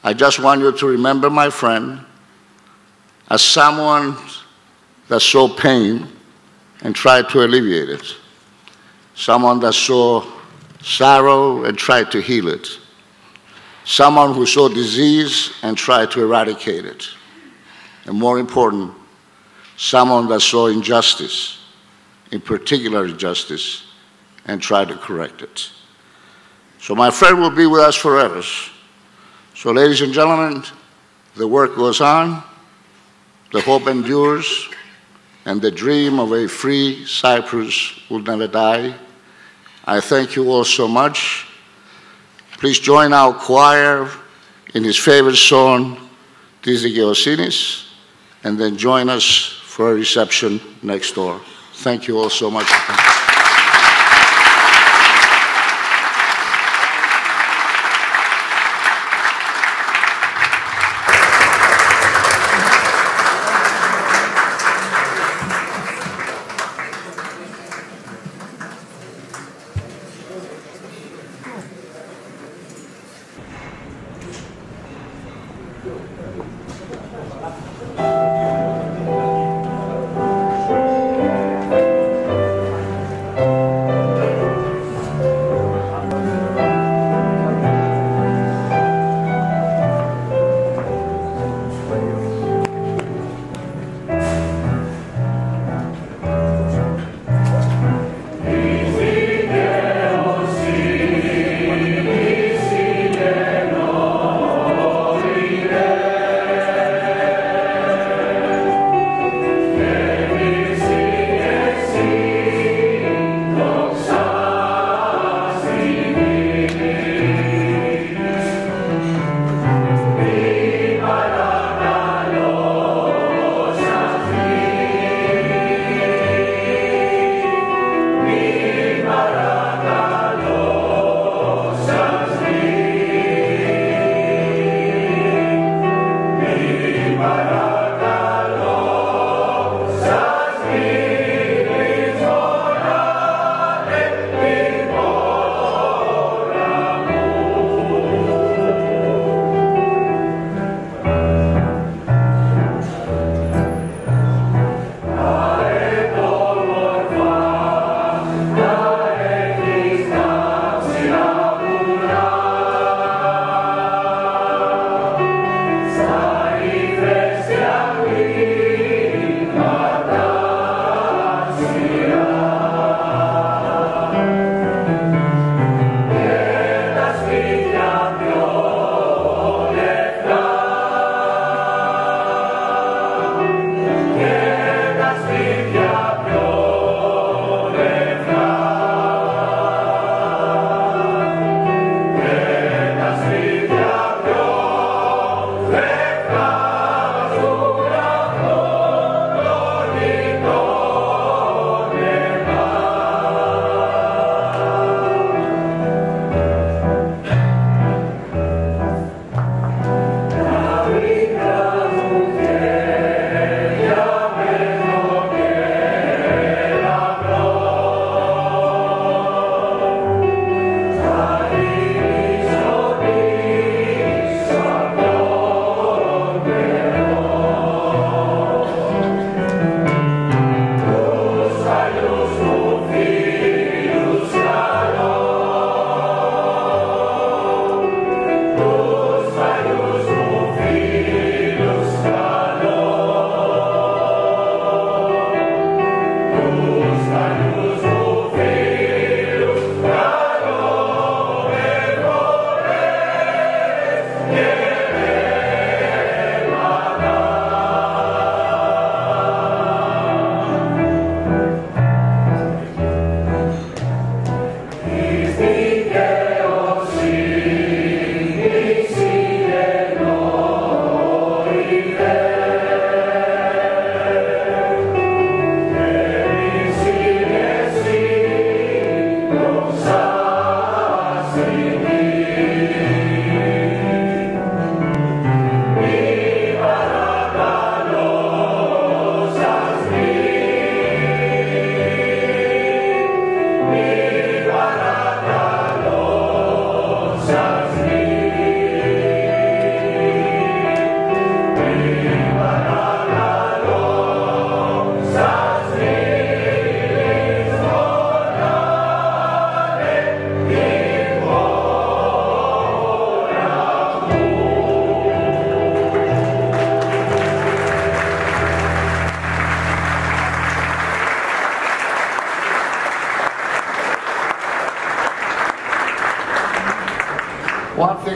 I just want you to remember my friend as someone that saw pain and tried to alleviate it. Someone that saw sorrow and tried to heal it. Someone who saw disease and tried to eradicate it. And more important, someone that saw injustice, in particular injustice, and tried to correct it. So my friend will be with us forever. So ladies and gentlemen, the work goes on, the hope endures, and the dream of a free Cyprus will never die. I thank you all so much. Please join our choir in his favorite song, Tis Δικαιοσύνης, and then join us for a reception next door. Thank you all so much.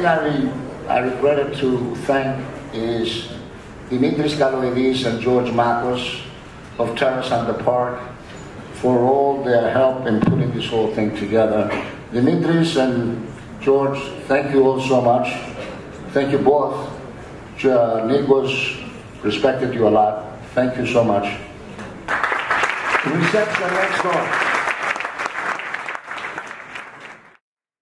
thing I regretted to thank is Dimitris Kaloidis and George Makos of Terrace and the Park for all their help in putting this whole thing together. Dimitris and George, thank you all so much. Thank you both. Nikos, respected you a lot. Thank you so much. Reception next door.